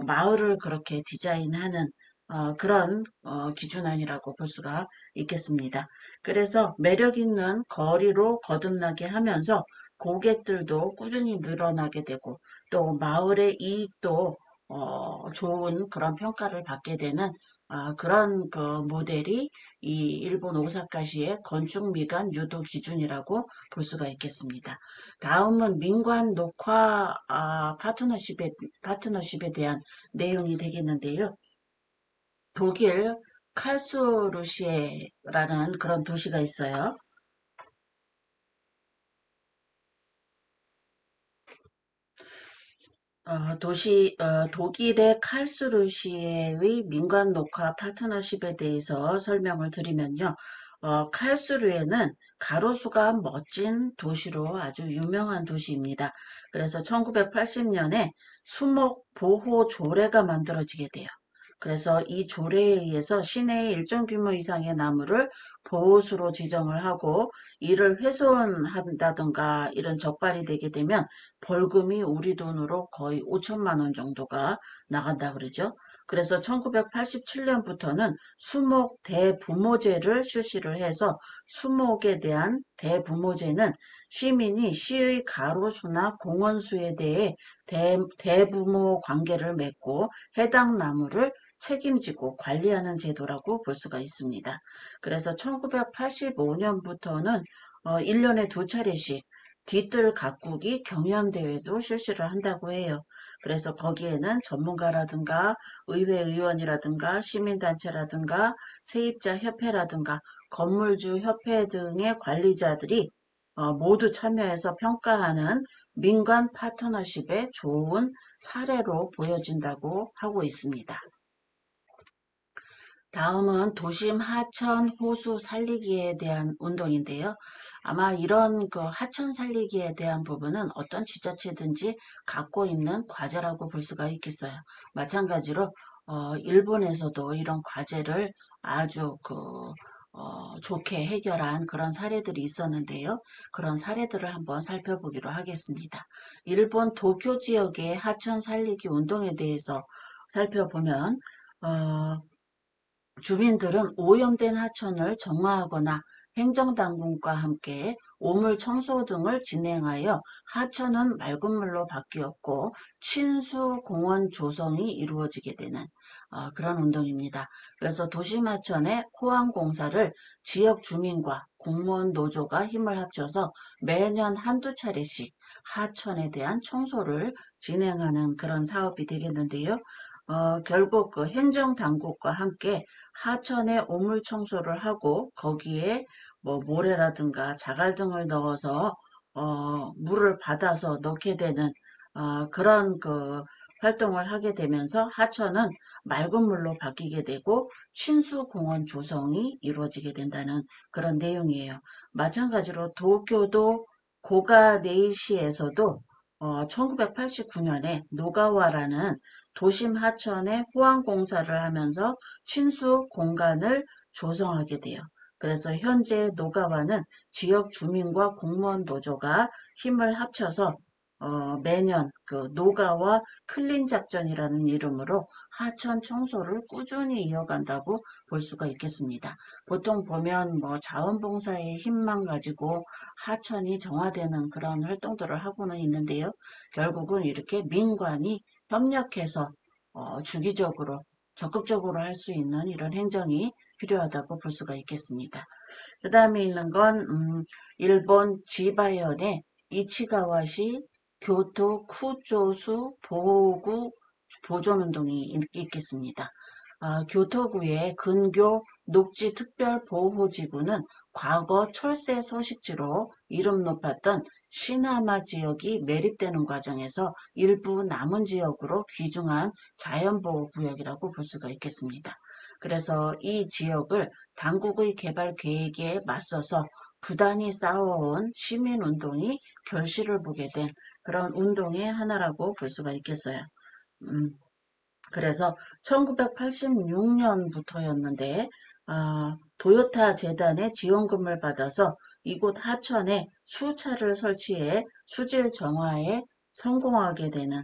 마을을 그렇게 디자인하는 그런 기준안이라고 볼 수가 있겠습니다. 그래서 매력 있는 거리로 거듭나게 하면서 고객들도 꾸준히 늘어나게 되고 또 마을의 이익도 좋은 그런 평가를 받게 되는 그런 그 모델이 이 일본 오사카시의 건축 미관 유도 기준이라고 볼 수가 있겠습니다. 다음은 민관 녹화 파트너십에 대한 내용이 되겠는데요. 독일 칼스루시에라는 그런 도시가 있어요. 독일의 칼스루시에의 민관 녹화 파트너십에 대해서 설명을 드리면요. 칼스루에는 가로수가 멋진 도시로 아주 유명한 도시입니다. 그래서 1980년에 수목 보호 조례가 만들어지게 돼요. 그래서 이 조례에 의해서 시내의 일정 규모 이상의 나무를 보호수로 지정을 하고 이를 훼손한다든가 이런 적발이 되게 되면 벌금이 우리 돈으로 거의 5천만 원 정도가 나간다 그러죠. 그래서 1987년부터는 수목 대부모제를 실시를 해서 수목에 대한 대부모제는 시민이 시의 가로수나 공원수에 대해 대부모 관계를 맺고 해당 나무를 책임지고 관리하는 제도라고 볼 수가 있습니다. 그래서 1985년부터는 1년에 두 차례씩 뒤뜰 가꾸기 경연대회도 실시를 한다고 해요. 그래서 거기에는 전문가라든가 의회 의원이라든가 시민단체라든가 세입자 협회라든가 건물주 협회 등의 관리자들이 모두 참여해서 평가하는 민관 파트너십의 좋은 사례로 보여진다고 하고 있습니다. 다음은 도심 하천 호수 살리기에 대한 운동인데요. 아마 이런 그 하천 살리기에 대한 부분은 어떤 지자체든지 갖고 있는 과제라고 볼 수가 있겠어요. 마찬가지로 일본에서도 이런 과제를 아주 좋게 해결한 그런 사례들이 있었는데요. 그런 사례들을 한번 살펴보기로 하겠습니다. 일본 도쿄 지역의 하천 살리기 운동에 대해서 살펴보면 어, 주민들은 오염된 하천을 정화하거나 행정당국과 함께 오물 청소 등을 진행하여 하천은 맑은 물로 바뀌었고 친수 공원 조성이 이루어지게 되는 그런 운동입니다. 그래서 도심하천의 호환 공사를 지역 주민과 공무원 노조가 힘을 합쳐서 매년 한두 차례씩 하천에 대한 청소를 진행하는 그런 사업이 되겠는데요. 결국 그 행정당국과 함께 하천에 오물 청소를 하고 거기에 뭐 모래라든가 자갈 등을 넣어서 물을 받아서 넣게 되는 그런 그 활동을 하게 되면서 하천은 맑은 물로 바뀌게 되고 친수공원 조성이 이루어지게 된다는 그런 내용이에요. 마찬가지로 도쿄도 고가네이시에서도 1989년에 노가와라는 도심 하천에 호암공사를 하면서 친수 공간을 조성하게 돼요. 그래서 현재 노가와는 지역 주민과 공무원 노조가 힘을 합쳐서 매년 그 노가와 클린 작전이라는 이름으로 하천 청소를 꾸준히 이어간다고 볼 수가 있겠습니다. 보통 보면 뭐 자원봉사의 힘만 가지고 하천이 정화되는 그런 활동들을 하고는 있는데요. 결국은 이렇게 민관이 협력해서 주기적으로 적극적으로 할 수 있는 이런 행정이 필요하다고 볼 수가 있겠습니다. 그 다음에 있는 건 일본 지바현의 이치가와시 교토 쿠조수 보호구 보존운동이 있겠습니다. 교토구의 근교 녹지특별보호지구는 과거 철새 서식지로 이름 높았던 시나마 지역이 매립되는 과정에서 일부 남은 지역으로 귀중한 자연보호구역이라고 볼 수가 있겠습니다. 그래서 이 지역을 당국의 개발 계획에 맞서서 부단히 쌓아온 시민운동이 결실을 보게 된 그런 운동의 하나라고 볼 수가 있겠어요. 그래서 1986년부터였는데 도요타 재단의 지원금을 받아서 이곳 하천에 수차를 설치해 수질 정화에 성공하게 되는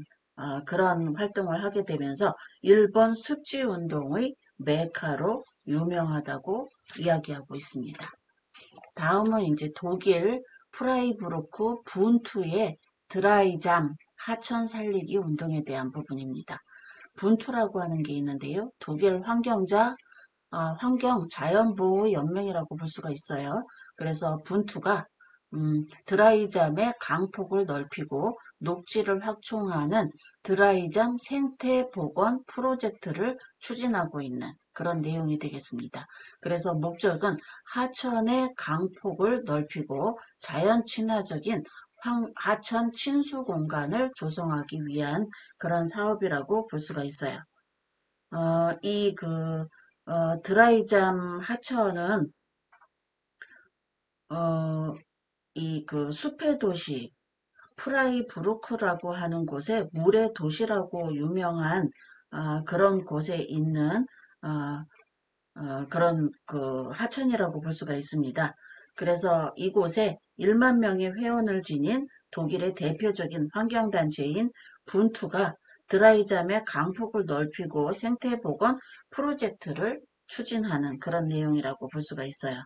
그런 활동을 하게 되면서 일본 습지 운동의 메카로 유명하다고 이야기하고 있습니다. 다음은 이제 독일 프라이부르크 분투의 드라이잠 하천 살리기 운동에 대한 부분입니다. 분투라고 하는 게 있는데요. 독일 환경자연보호연맹이라고 볼 수가 있어요. 그래서 분투가 드라이잠의 강폭을 넓히고 녹지를 확충하는 드라이잠 생태복원 프로젝트를 추진하고 있는 그런 내용이 되겠습니다. 그래서 목적은 하천의 강폭을 넓히고 자연 친화적인 하천 친수 공간을 조성하기 위한 그런 사업이라고 볼 수가 있어요. 드라이잠 하천은 이 그 숲의 도시 프라이부르크라고 하는 곳에 물의 도시라고 유명한 그런 곳에 있는 그런 그 하천이라고 볼 수가 있습니다. 그래서 이곳에 1만 명의 회원을 지닌 독일의 대표적인 환경단체인 분투가 드라이잠의 강폭을 넓히고 생태복원 프로젝트를 추진하는 그런 내용이라고 볼 수가 있어요.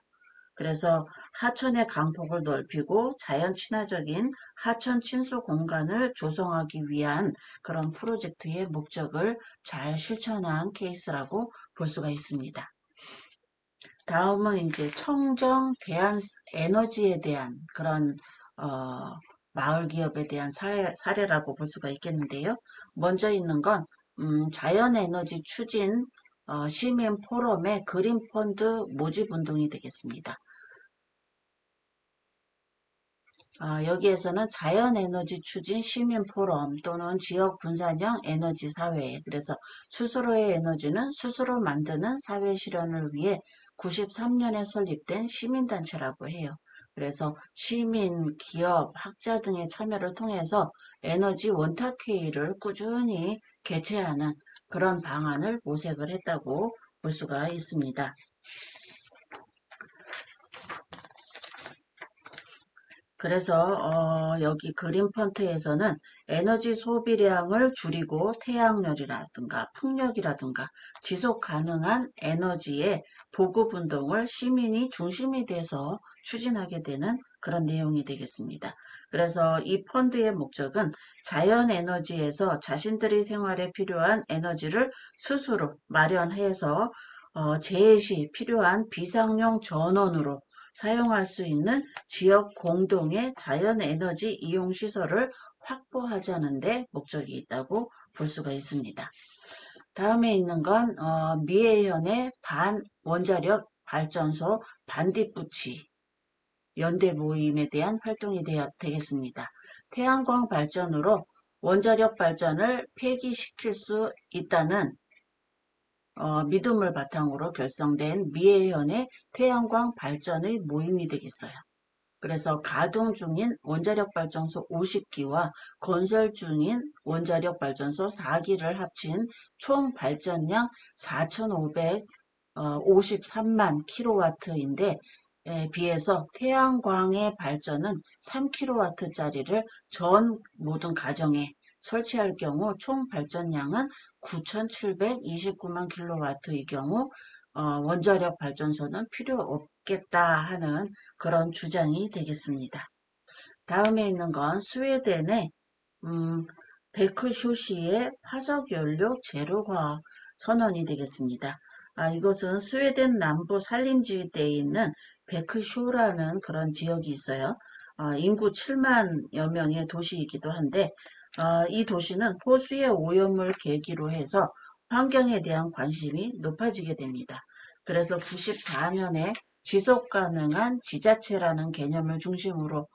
그래서 하천의 강폭을 넓히고 자연 친화적인 하천 친수 공간을 조성하기 위한 그런 프로젝트의 목적을 잘 실천한 케이스라고 볼 수가 있습니다. 다음은 이제 청정 대한 에너지에 대한 그런 마을 기업에 대한 사례라고 볼 수가 있겠는데요. 먼저 있는 건 자연에너지 추진 시민 포럼의 그린 펀드 모집 운동이 되겠습니다. 여기에서는 자연에너지 추진 시민 포럼 또는 지역 분산형 에너지 사회, 그래서 스스로의 에너지는 스스로 만드는 사회 실현을 위해 93년에 설립된 시민단체라고 해요. 그래서 시민, 기업, 학자 등의 참여를 통해서 에너지 원탁회의를 꾸준히 개최하는 그런 방안을 모색을 했다고 볼 수가 있습니다. 그래서 여기 그린펀트에서는 에너지 소비량을 줄이고 태양열이라든가 풍력이라든가 지속 가능한 에너지의 보급 운동을 시민이 중심이 돼서 추진하게 되는 그런 내용이 되겠습니다. 그래서 이 펀드의 목적은 자연 에너지에서 자신들의 생활에 필요한 에너지를 스스로 마련해서 재해 시 필요한 비상용 전원으로 사용할 수 있는 지역 공동의 자연에너지 이용 시설을 확보하자는 데 목적이 있다고 볼 수가 있습니다. 다음에 있는 건 미해현의 반원자력 발전소 반딧불치 연대 모임에 대한 활동이 되겠습니다. 태양광 발전으로 원자력 발전을 폐기시킬 수 있다는 믿음을 바탕으로 결성된 미해현의 태양광 발전의 모임이 되겠어요. 그래서 가동 중인 원자력 발전소 50기와 건설 중인 원자력 발전소 4기를 합친 총 발전량 4,553만 킬로와트인데 비해서 태양광의 발전은 3킬로와트짜리를 전 모든 가정에 설치할 경우 총 발전량은 9,729만 킬로와트의 경우 원자력 발전소는 필요 없겠다 하는 그런 주장이 되겠습니다. 다음에 있는 건 스웨덴의 베크쇼시의 화석연료 제로화 선언이 되겠습니다. 이것은 스웨덴 남부 산림지대에 있는 베크쇼라는 그런 지역이 있어요. 인구 7만여 명의 도시이기도 한데 이 도시는 호수의 오염을 계기로 해서 환경에 대한 관심이 높아지게 됩니다. 그래서 94년에 지속가능한 지자체라는 개념을 중심으로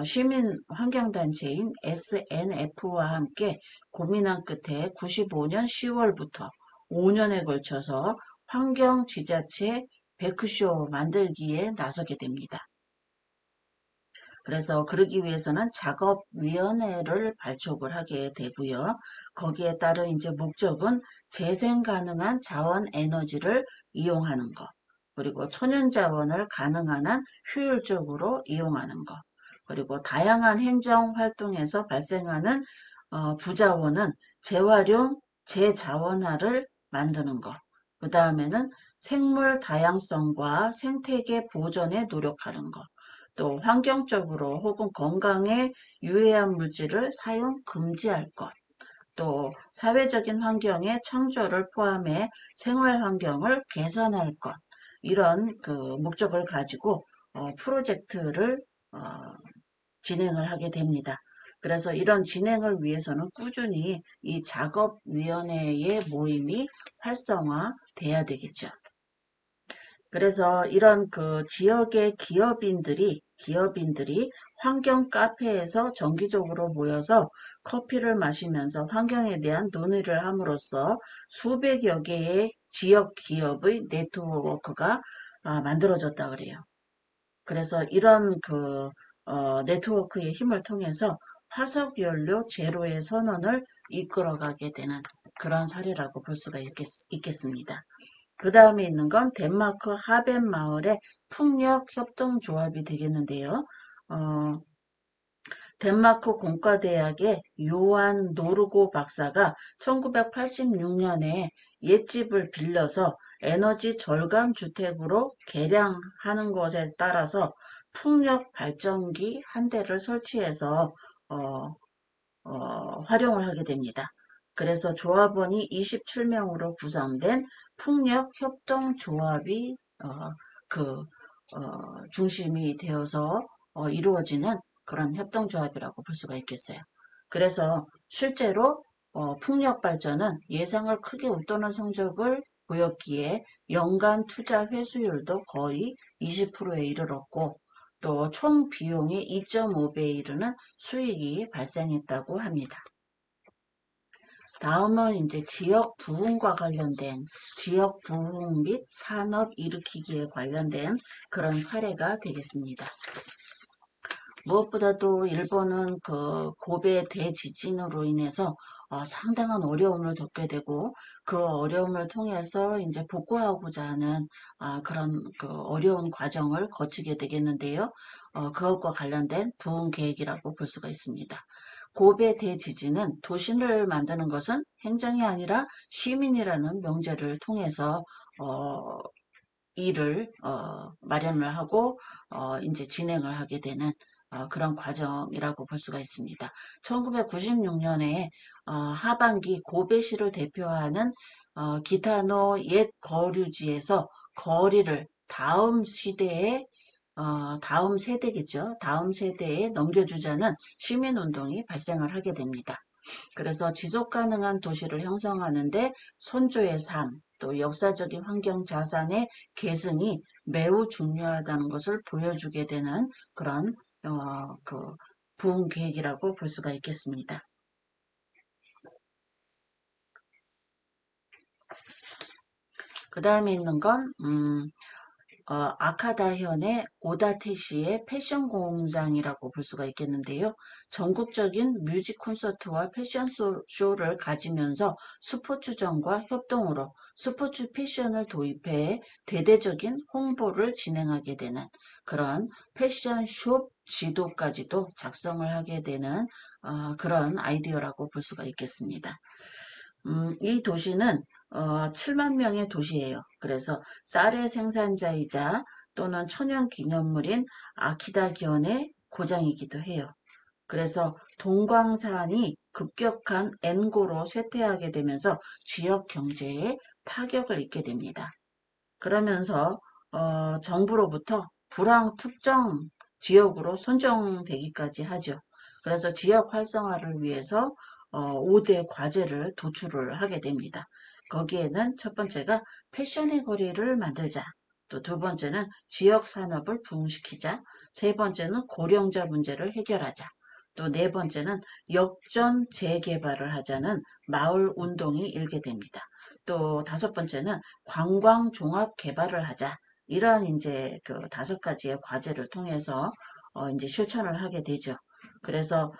시민 환경단체인 SNF와 함께 고민한 끝에 95년 10월부터 5년에 걸쳐서 환경지자체 베크쇼 만들기에 나서게 됩니다. 그래서 그러기 위해서는 작업위원회를 발족을 하게 되고요. 거기에 따른 이제 목적은 재생 가능한 자원 에너지를 이용하는 것, 그리고 천연 자원을 가능한 한 효율적으로 이용하는 것, 그리고 다양한 행정 활동에서 발생하는 부자원은 재활용, 재자원화를 만드는 것. 그 다음에는 생물 다양성과 생태계 보존에 노력하는 것. 또 환경적으로 혹은 건강에 유해한 물질을 사용 금지할 것. 또 사회적인 환경의 창조를 포함해 생활 환경을 개선할 것. 이런 그 목적을 가지고 프로젝트를 진행을 하게 됩니다. 그래서 이런 진행을 위해서는 꾸준히 이 작업위원회의 모임이 활성화돼야 되겠죠. 그래서 이런 그 지역의 기업인들이 환경 카페에서 정기적으로 모여서 커피를 마시면서 환경에 대한 논의를 함으로써 수백여 개의 지역 기업의 네트워크가 만들어졌다 그래요. 그래서 이런 그 네트워크의 힘을 통해서 화석연료 제로의 선언을 이끌어가게 되는 그런 사례라고 볼 수가 있겠습니다. 그 다음에 있는 건 덴마크 하벤 마을의 풍력협동조합이 되겠는데요. 어, 덴마크 공과대학의 요한 노르고 박사가 1986년에 옛집을 빌려서 에너지 절감 주택으로 개량하는 것에 따라서 풍력 발전기 한 대를 설치해서 어, 활용을 하게 됩니다. 그래서 조합원이 27명으로 구성된 풍력협동조합이 그 중심이 되어서 이루어지는 그런 협동조합이라고 볼 수가 있겠어요. 그래서 실제로 풍력 발전은 예상을 크게 웃도는 성적을 보였기에 연간 투자 회수율도 거의 20%에 이르렀고 또 총 비용의 2.5배에 이르는 수익이 발생했다고 합니다. 다음은 이제 지역 부흥과 관련된 지역 부흥 및 산업 일으키기에 관련된 그런 사례가 되겠습니다. 무엇보다도 일본은 그 고베 대지진으로 인해서 상당한 어려움을 겪게 되고 그 어려움을 통해서 이제 복구하고자 하는 그런 그 어려운 과정을 거치게 되겠는데요. 그것과 관련된 부흥 계획이라고 볼 수가 있습니다. 고베 대지진은 도시를 만드는 것은 행정이 아니라 시민이라는 명제를 통해서 일을 마련을 하고 이제 진행을 하게 되는 그런 과정이라고 볼 수가 있습니다. 1996년에 하반기 고베시를 대표하는 기타노 옛 거류지에서 거리를 다음 시대에 다음 세대겠죠. 다음 세대에 넘겨주자는 시민운동이 발생을 하게 됩니다. 그래서 지속가능한 도시를 형성하는데 선조의 삶, 또 역사적인 환경 자산의 계승이 매우 중요하다는 것을 보여주게 되는 그런 그 부흥 계획이라고 볼 수가 있겠습니다. 그 다음에 있는 건 아카다현의 오다테시의 패션 공장이라고 볼 수가 있겠는데요. 전국적인 뮤직 콘서트와 패션 쇼를 가지면서 스포츠점과 협동으로 스포츠 패션을 도입해 대대적인 홍보를 진행하게 되는 그런 패션숍 지도까지도 작성을 하게 되는 그런 아이디어라고 볼 수가 있겠습니다. 이 도시는 7만 명의 도시예요. 그래서 쌀의 생산자이자 또는 천연 기념물인 아키다기현의 고장이기도 해요. 그래서 동광산이 급격한 엔고로 쇠퇴하게 되면서 지역 경제에 타격을 입게 됩니다. 그러면서 정부로부터 불황 특정 지역으로 선정되기까지 하죠. 그래서 지역 활성화를 위해서 5대 과제를 도출을 하게 됩니다. 거기에는 첫 번째가 패션의 거리를 만들자. 또 두 번째는 지역 산업을 부흥시키자. 세 번째는 고령자 문제를 해결하자. 또 네 번째는 역전 재개발을 하자는 마을 운동이 일게 됩니다. 또 다섯 번째는 관광 종합 개발을 하자. 이러한 이제 그 다섯 가지의 과제를 통해서 이제 실천을 하게 되죠. 그래서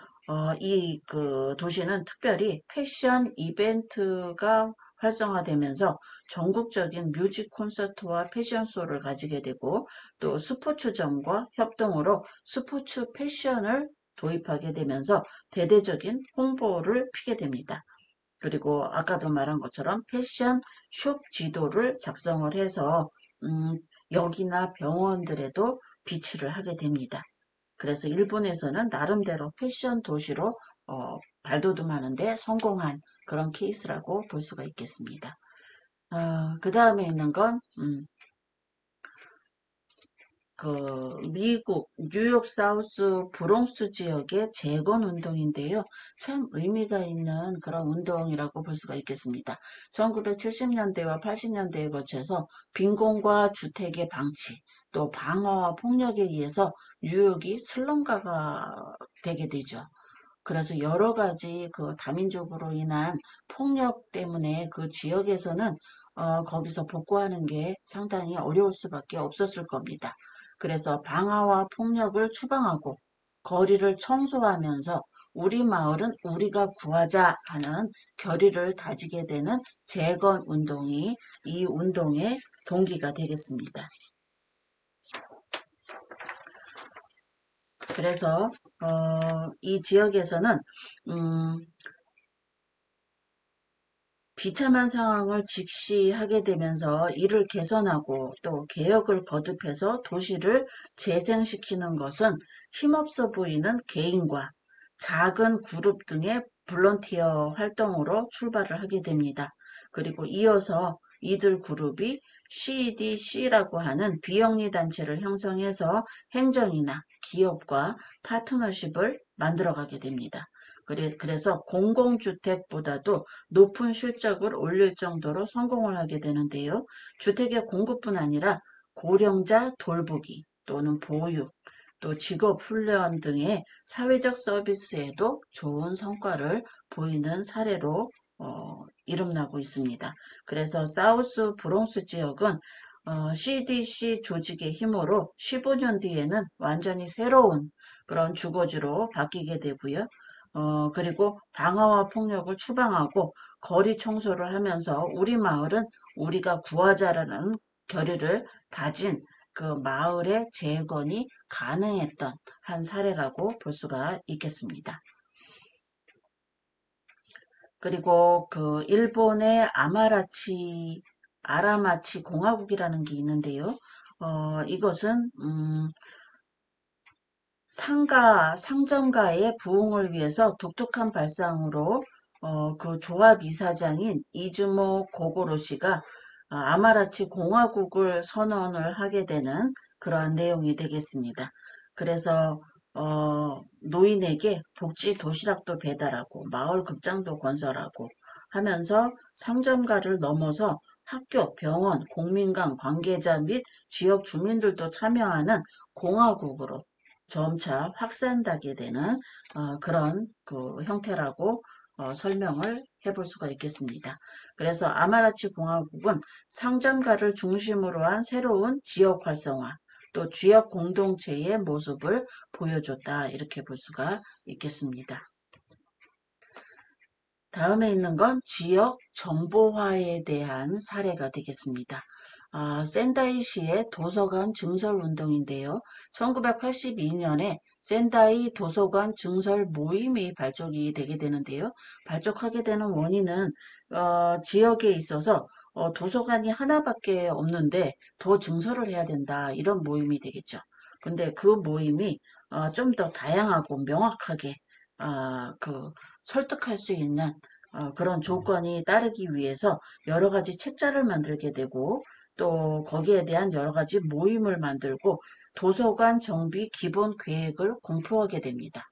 이 그 도시는 특별히 패션 이벤트가 활성화되면서 전국적인 뮤직 콘서트와 패션쇼를 가지게 되고 또 스포츠점과 협동으로 스포츠 패션을 도입하게 되면서 대대적인 홍보를 피게 됩니다. 그리고 아까도 말한 것처럼 패션 숍 지도를 작성을 해서 역이나 병원들에도 비치를 하게 됩니다. 그래서 일본에서는 나름대로 패션 도시로 발돋움하는데 성공한 그런 케이스라고 볼 수가 있겠습니다. 그 다음에 있는 건 그 미국 뉴욕 사우스 브롱스 지역의 재건 운동인데요. 참 의미가 있는 그런 운동이라고 볼 수가 있겠습니다. 1970년대와 80년대에 걸쳐서 빈곤과 주택의 방치, 또 방화와 폭력에 의해서 뉴욕이 슬럼가가 되게 되죠. 그래서 여러 가지 그 다민족으로 인한 폭력 때문에 그 지역에서는 거기서 복구하는 게 상당히 어려울 수밖에 없었을 겁니다. 그래서 방화와 폭력을 추방하고 거리를 청소하면서 우리 마을은 우리가 구하자 하는 결의를 다지게 되는 재건 운동이 이 운동의 동기가 되겠습니다. 그래서 이 지역에서는 비참한 상황을 직시하게 되면서 이를 개선하고 또 개혁을 거듭해서 도시를 재생시키는 것은 힘없어 보이는 개인과 작은 그룹 등의 볼런티어 활동으로 출발을 하게 됩니다. 그리고 이어서 이들 그룹이 CDC라고 하는 비영리 단체를 형성해서 행정이나 기업과 파트너십을 만들어가게 됩니다. 그래서 공공주택보다도 높은 실적을 올릴 정도로 성공을 하게 되는데요. 주택의 공급뿐 아니라 고령자 돌보기 또는 보육, 또 직업훈련 등의 사회적 서비스에도 좋은 성과를 보이는 사례로 이름나고 있습니다. 그래서 사우스 브롱스 지역은 CDC 조직의 힘으로 15년 뒤에는 완전히 새로운 그런 주거지로 바뀌게 되고요. 그리고 방화와 폭력을 추방하고 거리 청소를 하면서 우리 마을은 우리가 구하자라는 결의를 다진 그 마을의 재건이 가능했던 한 사례라고 볼 수가 있겠습니다. 그리고 그 일본의 아라마치 공화국이라는 게 있는데요. 이것은 상점가의 부흥을 위해서 독특한 발상으로 그 조합 이사장인 이즈모 고고로씨가 아마라치 공화국을 선언을 하게 되는 그러한 내용이 되겠습니다. 그래서 노인에게 복지 도시락도 배달하고 마을 극장도 건설하고 하면서 상점가를 넘어서 학교, 병원, 공민관 관계자 및 지역 주민들도 참여하는 공화국으로 점차 확산되게 되는 그런 그 형태라고 설명을 해볼 수가 있겠습니다. 그래서 아마라치 공화국은 상점가를 중심으로 한 새로운 지역 활성화, 또 지역 공동체의 모습을 보여줬다. 이렇게 볼 수가 있겠습니다. 다음에 있는 건 지역 정보화에 대한 사례가 되겠습니다. 센다이시의 도서관 증설 운동인데요. 1982년에 센다이 도서관 증설 모임이 발족이 되게 되는데요. 발족하게 되는 원인은 지역에 있어서 도서관이 하나밖에 없는데 더 증설을 해야 된다. 이런 모임이 되겠죠. 근데 그 모임이 좀 더 다양하고 명확하게 설득할 수 있는 그런 조건이 따르기 위해서 여러 가지 책자를 만들게 되고 또 거기에 대한 여러 가지 모임을 만들고 도서관 정비 기본 계획을 공표하게 됩니다.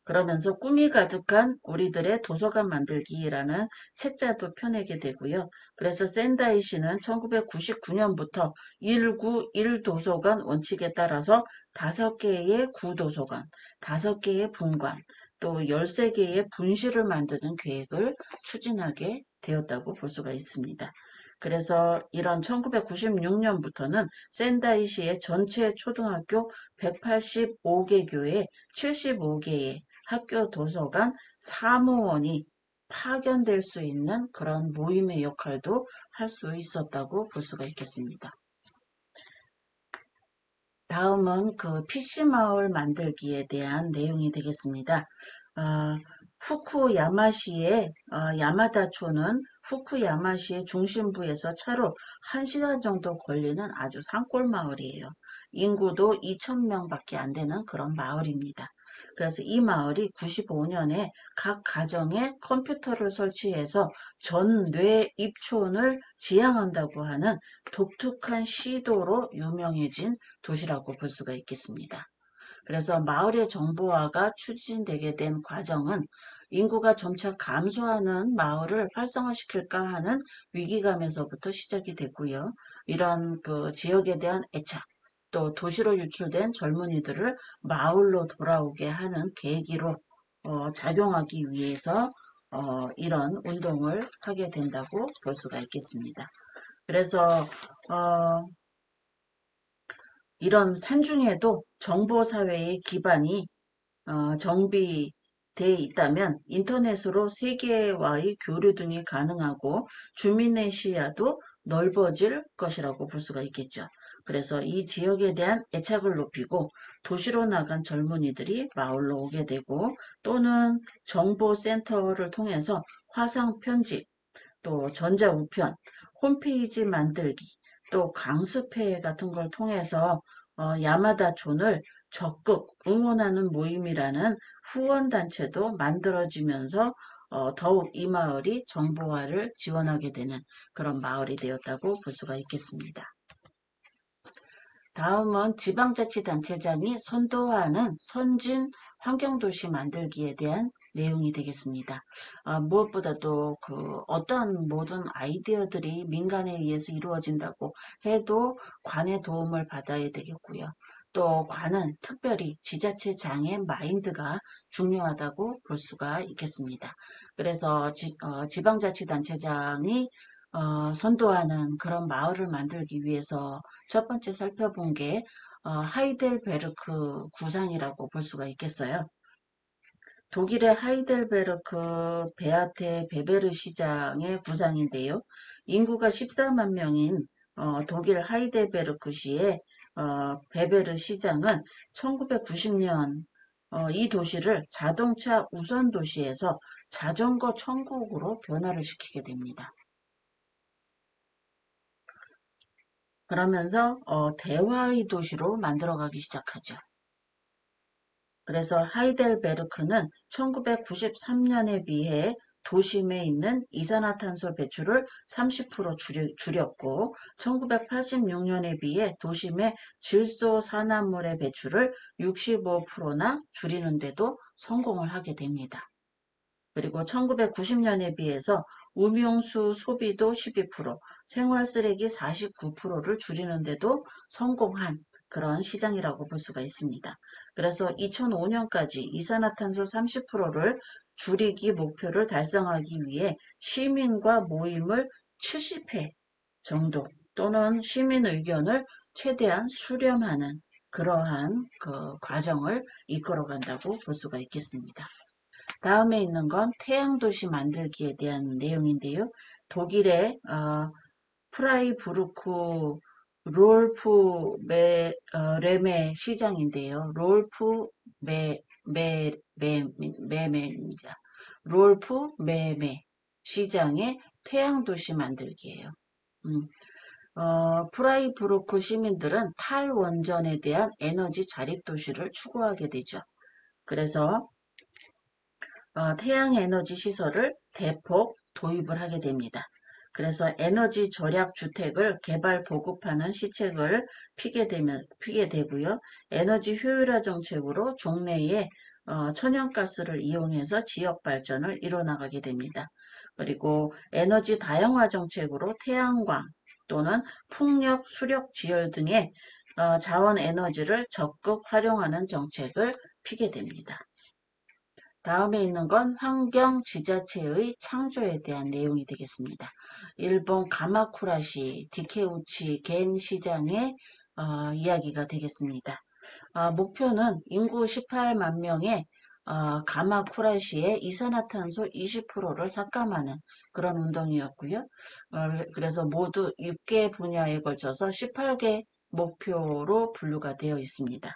그러면서 꿈이 가득한 우리들의 도서관 만들기라는 책자도 펴내게 되고요. 그래서 샌다이 시는 1999년부터 1구 1도서관 원칙에 따라서 5개의 구도서관, 5개의 분관, 또 13개의 분실을 만드는 계획을 추진하게 되었다고 볼 수가 있습니다. 그래서 이런 1996년부터는 샌다이시의 전체 초등학교 185개 교회 75개의 학교 도서관 사무원이 파견될 수 있는 그런 모임의 역할도 할 수 있었다고 볼 수가 있겠습니다. 다음은 그 PC마을 만들기에 대한 내용이 되겠습니다. 아, 후쿠야마시의 야마다초는 후쿠야마시의 중심부에서 차로 1시간 정도 걸리는 아주 산골 마을이에요. 인구도 2,000명밖에 안 되는 그런 마을입니다. 그래서 이 마을이 95년에 각 가정에 컴퓨터를 설치해서 전뇌 입촌을 지향한다고 하는 독특한 시도로 유명해진 도시라고 볼 수가 있겠습니다. 그래서 마을의 정보화가 추진되게 된 과정은 인구가 점차 감소하는 마을을 활성화시킬까 하는 위기감에서부터 시작이 됐고요. 이런 그 지역에 대한 애착, 또 도시로 유출된 젊은이들을 마을로 돌아오게 하는 계기로 작용하기 위해서 이런 운동을 하게 된다고 볼 수가 있겠습니다. 그래서 어, 이런 산중에도 정보사회의 기반이 정비돼 있다면 인터넷으로 세계와의 교류 등이 가능하고 주민의 시야도 넓어질 것이라고 볼 수가 있겠죠. 그래서 이 지역에 대한 애착을 높이고 도시로 나간 젊은이들이 마을로 오게 되고 또는 정보센터를 통해서 화상 편집, 또 전자우편, 홈페이지 만들기, 또 강습회 같은 걸 통해서 야마다촌을 적극 응원하는 모임이라는 후원단체도 만들어지면서 더욱 이 마을이 정보화를 지원하게 되는 그런 마을이 되었다고 볼 수가 있겠습니다. 다음은 지방자치단체장이 선도하는 선진 환경도시 만들기에 대한 내용이 되겠습니다. 무엇보다도 그 어떤 모든 아이디어들이 민간에 의해서 이루어진다고 해도 관의 도움을 받아야 되겠고요. 또 관은 특별히 지자체장의 마인드가 중요하다고 볼 수가 있겠습니다. 그래서 지방자치단체장이 선도하는 그런 마을을 만들기 위해서 첫 번째 살펴본 게 하이델베르크 구상이라고 볼 수가 있겠어요. 독일의 하이델베르크 베아테 베베르 시장의 구상인데요. 인구가 14만 명인 독일 하이델베르크시의 베베르 시장은 1990년 이 도시를 자동차 우선 도시에서 자전거 천국으로 변화를 시키게 됩니다. 그러면서 대화의 도시로 만들어가기 시작하죠. 그래서 하이델베르크는 1993년에 비해 도심에 있는 이산화탄소 배출을 30% 줄였고 1986년에 비해 도심의 질소산화물의 배출을 65%나 줄이는데도 성공을 하게 됩니다. 그리고 1990년에 비해서 음용수 소비도 12%, 생활쓰레기 49%를 줄이는데도 성공한 그런 시장이라고 볼 수가 있습니다. 그래서 2005년까지 이산화탄소 30%를 줄이기 목표를 달성하기 위해 시민과 모임을 70회 정도 또는 시민 의견을 최대한 수렴하는 그러한 그 과정을 이끌어간다고 볼 수가 있겠습니다. 다음에 있는 건 태양도시 만들기에 대한 내용인데요. 독일의 프라이부르크 레메 시장인데요. 메입니다. 롤프 메메 시장의 태양도시 만들기예요. 프라이부르크 시민들은 탈원전에 대한 에너지 자립도시를 추구하게 되죠. 그래서 태양에너지 시설을 대폭 도입을 하게 됩니다. 그래서 에너지 절약 주택을 개발 보급하는 시책을 피게 되고요. 에너지 효율화 정책으로 종래에 천연가스를 이용해서 지역 발전을 이뤄나가게 됩니다. 그리고 에너지 다양화 정책으로 태양광 또는 풍력, 수력, 지열 등의 자원 에너지를 적극 활용하는 정책을 피게 됩니다. 다음에 있는 건 환경지자체의 창조에 대한 내용이 되겠습니다. 일본 가마쿠라시 디케우치 겐 시장의 이야기가 되겠습니다. 목표는 인구 18만 명의 가마쿠라시의 이산화탄소 20%를 삭감하는 그런 운동이었고요. 그래서 모두 6개 분야에 걸쳐서 18개 목표로 분류가 되어 있습니다.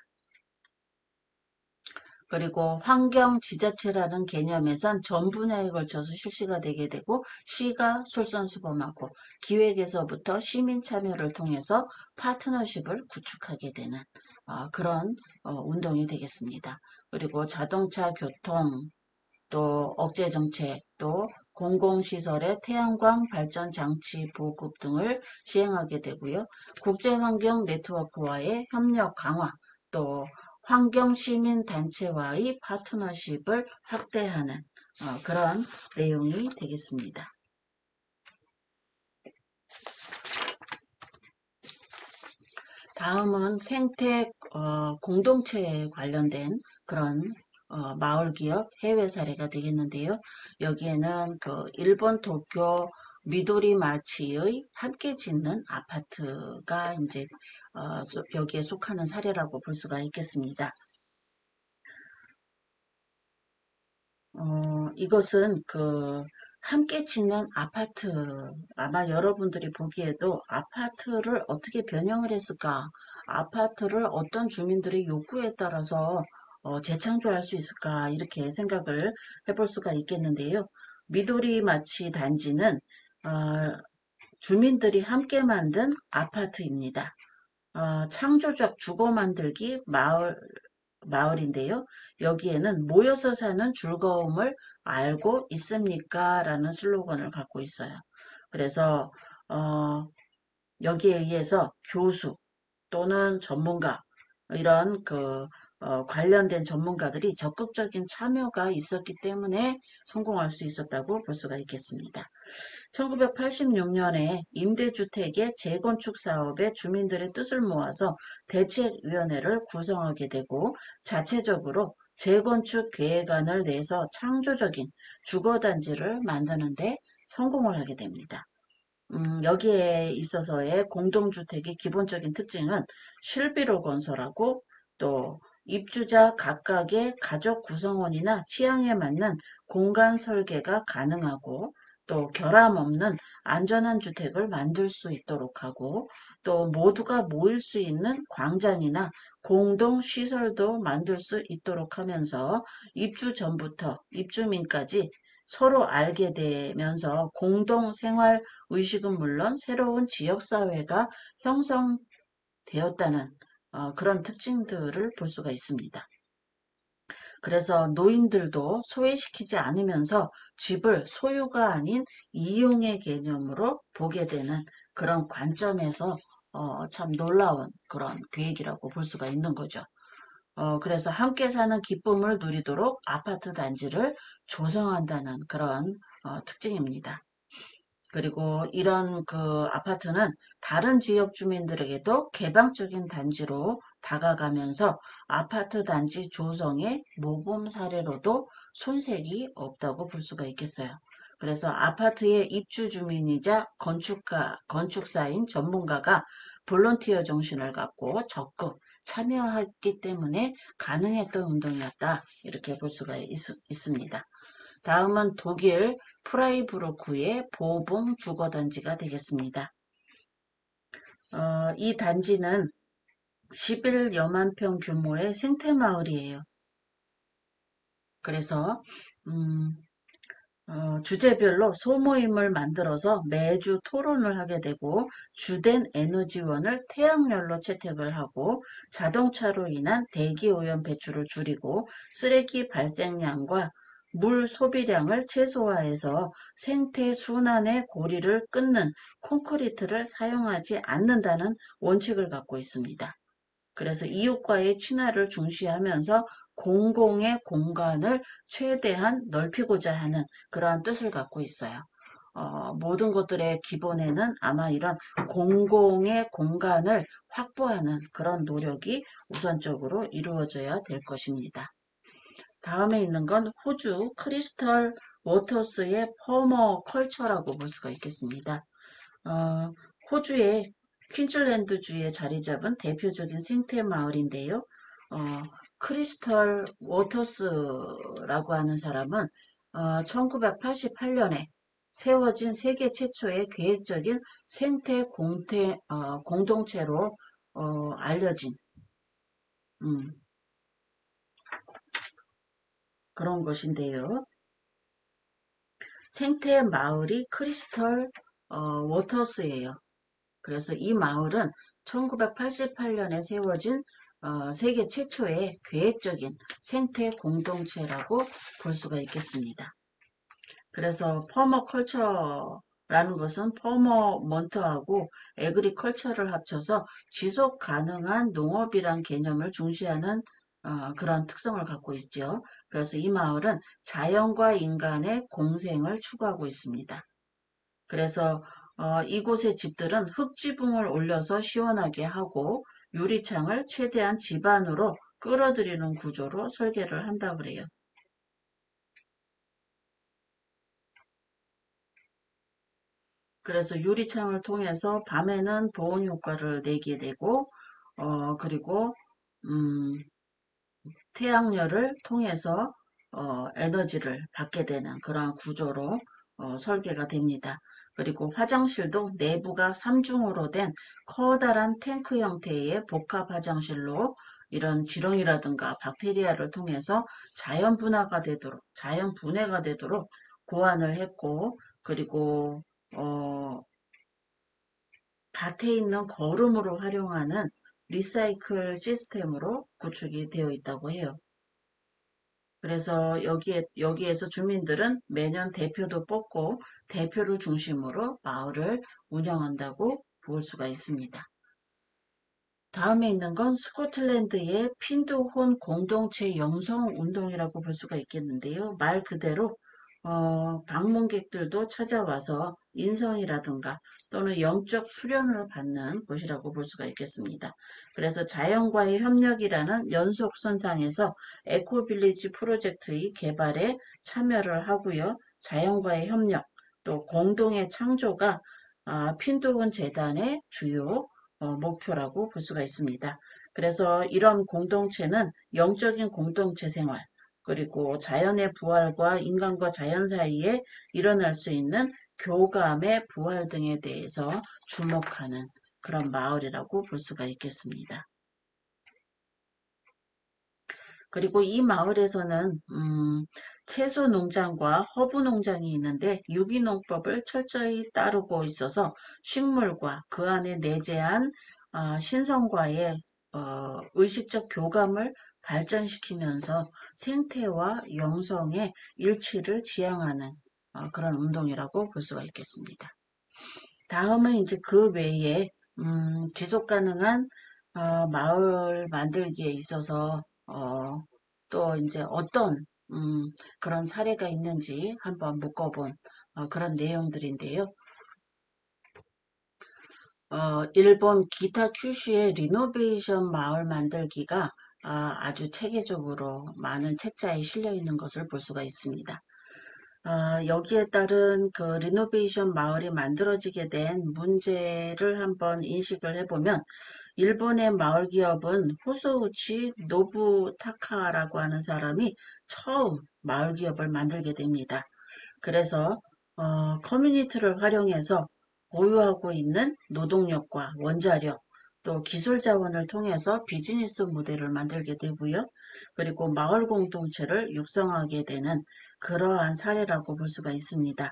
그리고 환경지자체라는 개념에선 전 분야에 걸쳐서 실시가 되게 되고 시가 솔선수범하고 기획에서부터 시민 참여를 통해서 파트너십을 구축하게 되는 그런 운동이 되겠습니다. 그리고 자동차 교통 또 억제정책 또 공공시설의 태양광 발전 장치 보급 등을 시행하게 되고요. 국제환경 네트워크와의 협력 강화 또 환경시민단체와의 파트너십을 확대하는 그런 내용이 되겠습니다. 다음은 생태 공동체에 관련된 그런 마을기업 해외 사례가 되겠는데요. 여기에는 그 일본 도쿄 미도리마치의 함께 짓는 아파트가 이제 여기에 속하는 사례라고 볼 수가 있겠습니다. 이것은 그 함께 짓는 아파트 아마 여러분들이 보기에도 아파트를 어떻게 변형을 했을까? 아파트를 어떤 주민들의 욕구에 따라서 재창조할 수 있을까? 이렇게 생각을 해볼 수가 있겠는데요. 미도리마치 단지는 주민들이 함께 만든 아파트입니다. 창조적 주거 만들기 마을인데요. 여기에는 모여서 사는 즐거움을 알고 있습니까? 라는 슬로건을 갖고 있어요. 그래서 여기에 의해서 교수 또는 전문가 이런 그 관련된 전문가들이 적극적인 참여가 있었기 때문에 성공할 수 있었다고 볼 수가 있겠습니다. 1986년에 임대주택의 재건축 사업에 주민들의 뜻을 모아서 대책위원회를 구성하게 되고 자체적으로 재건축 계획안을 내서 창조적인 주거단지를 만드는 데 성공을 하게 됩니다. 여기에 있어서의 공동주택의 기본적인 특징은 실비로 건설하고 또 입주자 각각의 가족 구성원이나 취향에 맞는 공간 설계가 가능하고 또 결함 없는 안전한 주택을 만들 수 있도록 하고 또 모두가 모일 수 있는 광장이나 공동시설도 만들 수 있도록 하면서 입주 전부터 입주민까지 서로 알게 되면서 공동생활 의식은 물론 새로운 지역사회가 형성되었다는 그런 특징들을 볼 수가 있습니다. 그래서 노인들도 소외시키지 않으면서 집을 소유가 아닌 이용의 개념으로 보게 되는 그런 관점에서 참 놀라운 그런 계획이라고 볼 수가 있는 거죠. 그래서 함께 사는 기쁨을 누리도록 아파트 단지를 조성한다는 그런 특징입니다. 그리고 이런 그 아파트는 다른 지역 주민들에게도 개방적인 단지로 다가가면서 아파트 단지 조성의 모범 사례로도 손색이 없다고 볼 수가 있겠어요. 그래서 아파트의 입주 주민이자 건축사인 전문가가 볼런티어 정신을 갖고 적극 참여했기 때문에 가능했던 운동이었다. 이렇게 볼 수가 있습니다. 다음은 독일 프라이부르크의 보봉 주거단지가 되겠습니다. 이 단지는 11여만 평 규모의 생태마을이에요. 그래서 주제별로 소모임을 만들어서 매주 토론을 하게 되고 주된 에너지원을 태양열로 채택을 하고 자동차로 인한 대기오염 배출을 줄이고 쓰레기 발생량과 물 소비량을 최소화해서 생태 순환의 고리를 끊는 콘크리트를 사용하지 않는다는 원칙을 갖고 있습니다. 그래서 이웃과의 친화를 중시하면서 공공의 공간을 최대한 넓히고자 하는 그러한 뜻을 갖고 있어요. 모든 것들의 기본에는 아마 이런 공공의 공간을 확보하는 그런 노력이 우선적으로 이루어져야 될 것입니다. 다음에 있는 건 호주 크리스털 워터스의 퍼머컬처라고 볼 수가 있겠습니다. 호주의 퀸즐랜드주에 자리 잡은 대표적인 생태 마을인데요. 크리스털 워터스라고 하는 사람은 1988년에 세워진 세계 최초의 계획적인 생태 공동체로 알려진 그런 것인데요. 생태 마을이 크리스털 워터스예요. 그래서 이 마을은 1988년에 세워진 세계 최초의 계획적인 생태 공동체라고 볼 수가 있겠습니다. 그래서 퍼머컬처라는 것은 퍼머먼트하고 에그리컬처를 합쳐서 지속 가능한 농업이란 개념을 중시하는 그런 특성을 갖고 있죠. 그래서 이 마을은 자연과 인간의 공생을 추구하고 있습니다. 그래서 이곳의 집들은 흙지붕을 올려서 시원하게 하고 유리창을 최대한 집 안으로 끌어들이는 구조로 설계를 한다고 그래요. 그래서 유리창을 통해서 밤에는 보온 효과를 내게 되고 그리고 태양열을 통해서 에너지를 받게 되는 그러한 구조로 설계가 됩니다. 그리고 화장실도 내부가 3중으로 된 커다란 탱크 형태의 복합 화장실로 이런 지렁이라든가 박테리아를 통해서 자연 분해가 되도록 고안을 했고, 그리고 밭에 있는 거름으로 활용하는 리사이클 시스템으로 구축이 되어 있다고 해요. 그래서 여기에서 주민들은 매년 대표도 뽑고 대표를 중심으로 마을을 운영한다고 볼 수가 있습니다. 다음에 있는 건 스코틀랜드의 핀드혼 공동체 영성 운동이라고 볼 수가 있겠는데요. 말 그대로 방문객들도 찾아와서 인성이라든가 또는 영적 수련을 받는 곳이라고 볼 수가 있겠습니다. 그래서 자연과의 협력이라는 연속선상에서 에코빌리지 프로젝트의 개발에 참여를 하고요. 자연과의 협력, 또 공동의 창조가 핀드혼 재단의 주요 목표라고 볼 수가 있습니다. 그래서 이런 공동체는 영적인 공동체 생활, 그리고 자연의 부활과 인간과 자연 사이에 일어날 수 있는 교감의 부활 등에 대해서 주목하는 그런 마을이라고 볼 수가 있겠습니다. 그리고 이 마을에서는 채소 농장과 허브 농장이 있는데 유기농법을 철저히 따르고 있어서 식물과 그 안에 내재한 신성과의 의식적 교감을 발전시키면서 생태와 영성의 일치를 지향하는 그런 운동이라고 볼 수가 있겠습니다. 다음은 이제 그 외에 지속 가능한 마을 만들기에 있어서 또 이제 어떤 그런 사례가 있는지 한번 묶어본 그런 내용들인데요. 일본 기타 큐슈의 리노베이션 마을 만들기가 아주 체계적으로 많은 책자에 실려 있는 것을 볼 수가 있습니다. 여기에 따른 그 리노베이션 마을이 만들어지게 된 문제를 한번 인식을 해보면 일본의 마을 기업은 호소우치 노부타카라고 하는 사람이 처음 마을 기업을 만들게 됩니다. 그래서 커뮤니티를 활용해서 보유하고 있는 노동력과 원자력 또 기술 자원을 통해서 비즈니스 모델을 만들게 되고요. 그리고 마을 공동체를 육성하게 되는 그러한 사례라고 볼 수가 있습니다.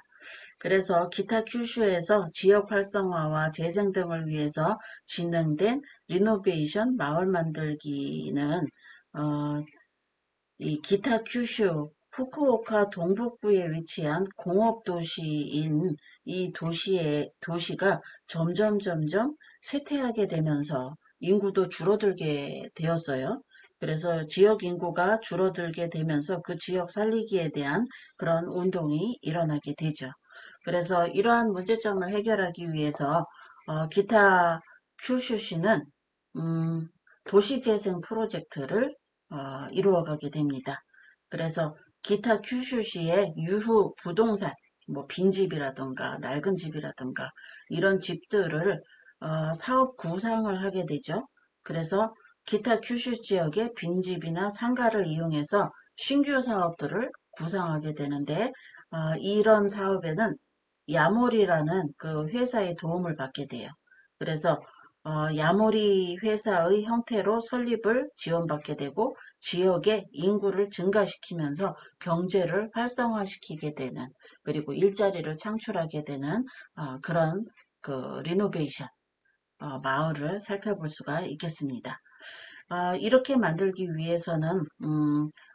그래서 기타 큐슈에서 지역 활성화와 재생 등을 위해서 진행된 리노베이션 마을 만들기는 어, 이 기타 큐슈 후쿠오카 동북부에 위치한 공업 도시인 이 도시가 점점 쇠퇴하게 되면서 인구도 줄어들게 되었어요. 그래서 지역 인구가 줄어들게 되면서 그 지역 살리기에 대한 그런 운동이 일어나게 되죠. 그래서 이러한 문제점을 해결하기 위해서 기타 큐슈시는 음, 도시재생 프로젝트를 이루어가게 됩니다. 그래서 기타 큐슈시의 유후 부동산, 뭐 빈집이라든가 낡은 집이라든가 이런 집들을 사업 구상을 하게 되죠. 그래서 기타 큐슈 지역의 빈집이나 상가를 이용해서 신규 사업들을 구상하게 되는데 이런 사업에는 야몰이라는 그 회사의 도움을 받게 돼요. 그래서 야모리 회사의 형태로 설립을 지원받게 되고 지역의 인구를 증가시키면서 경제를 활성화시키게 되는 그리고 일자리를 창출하게 되는 그런 그 리노베이션 마을을 살펴볼 수가 있겠습니다. 이렇게 만들기 위해서는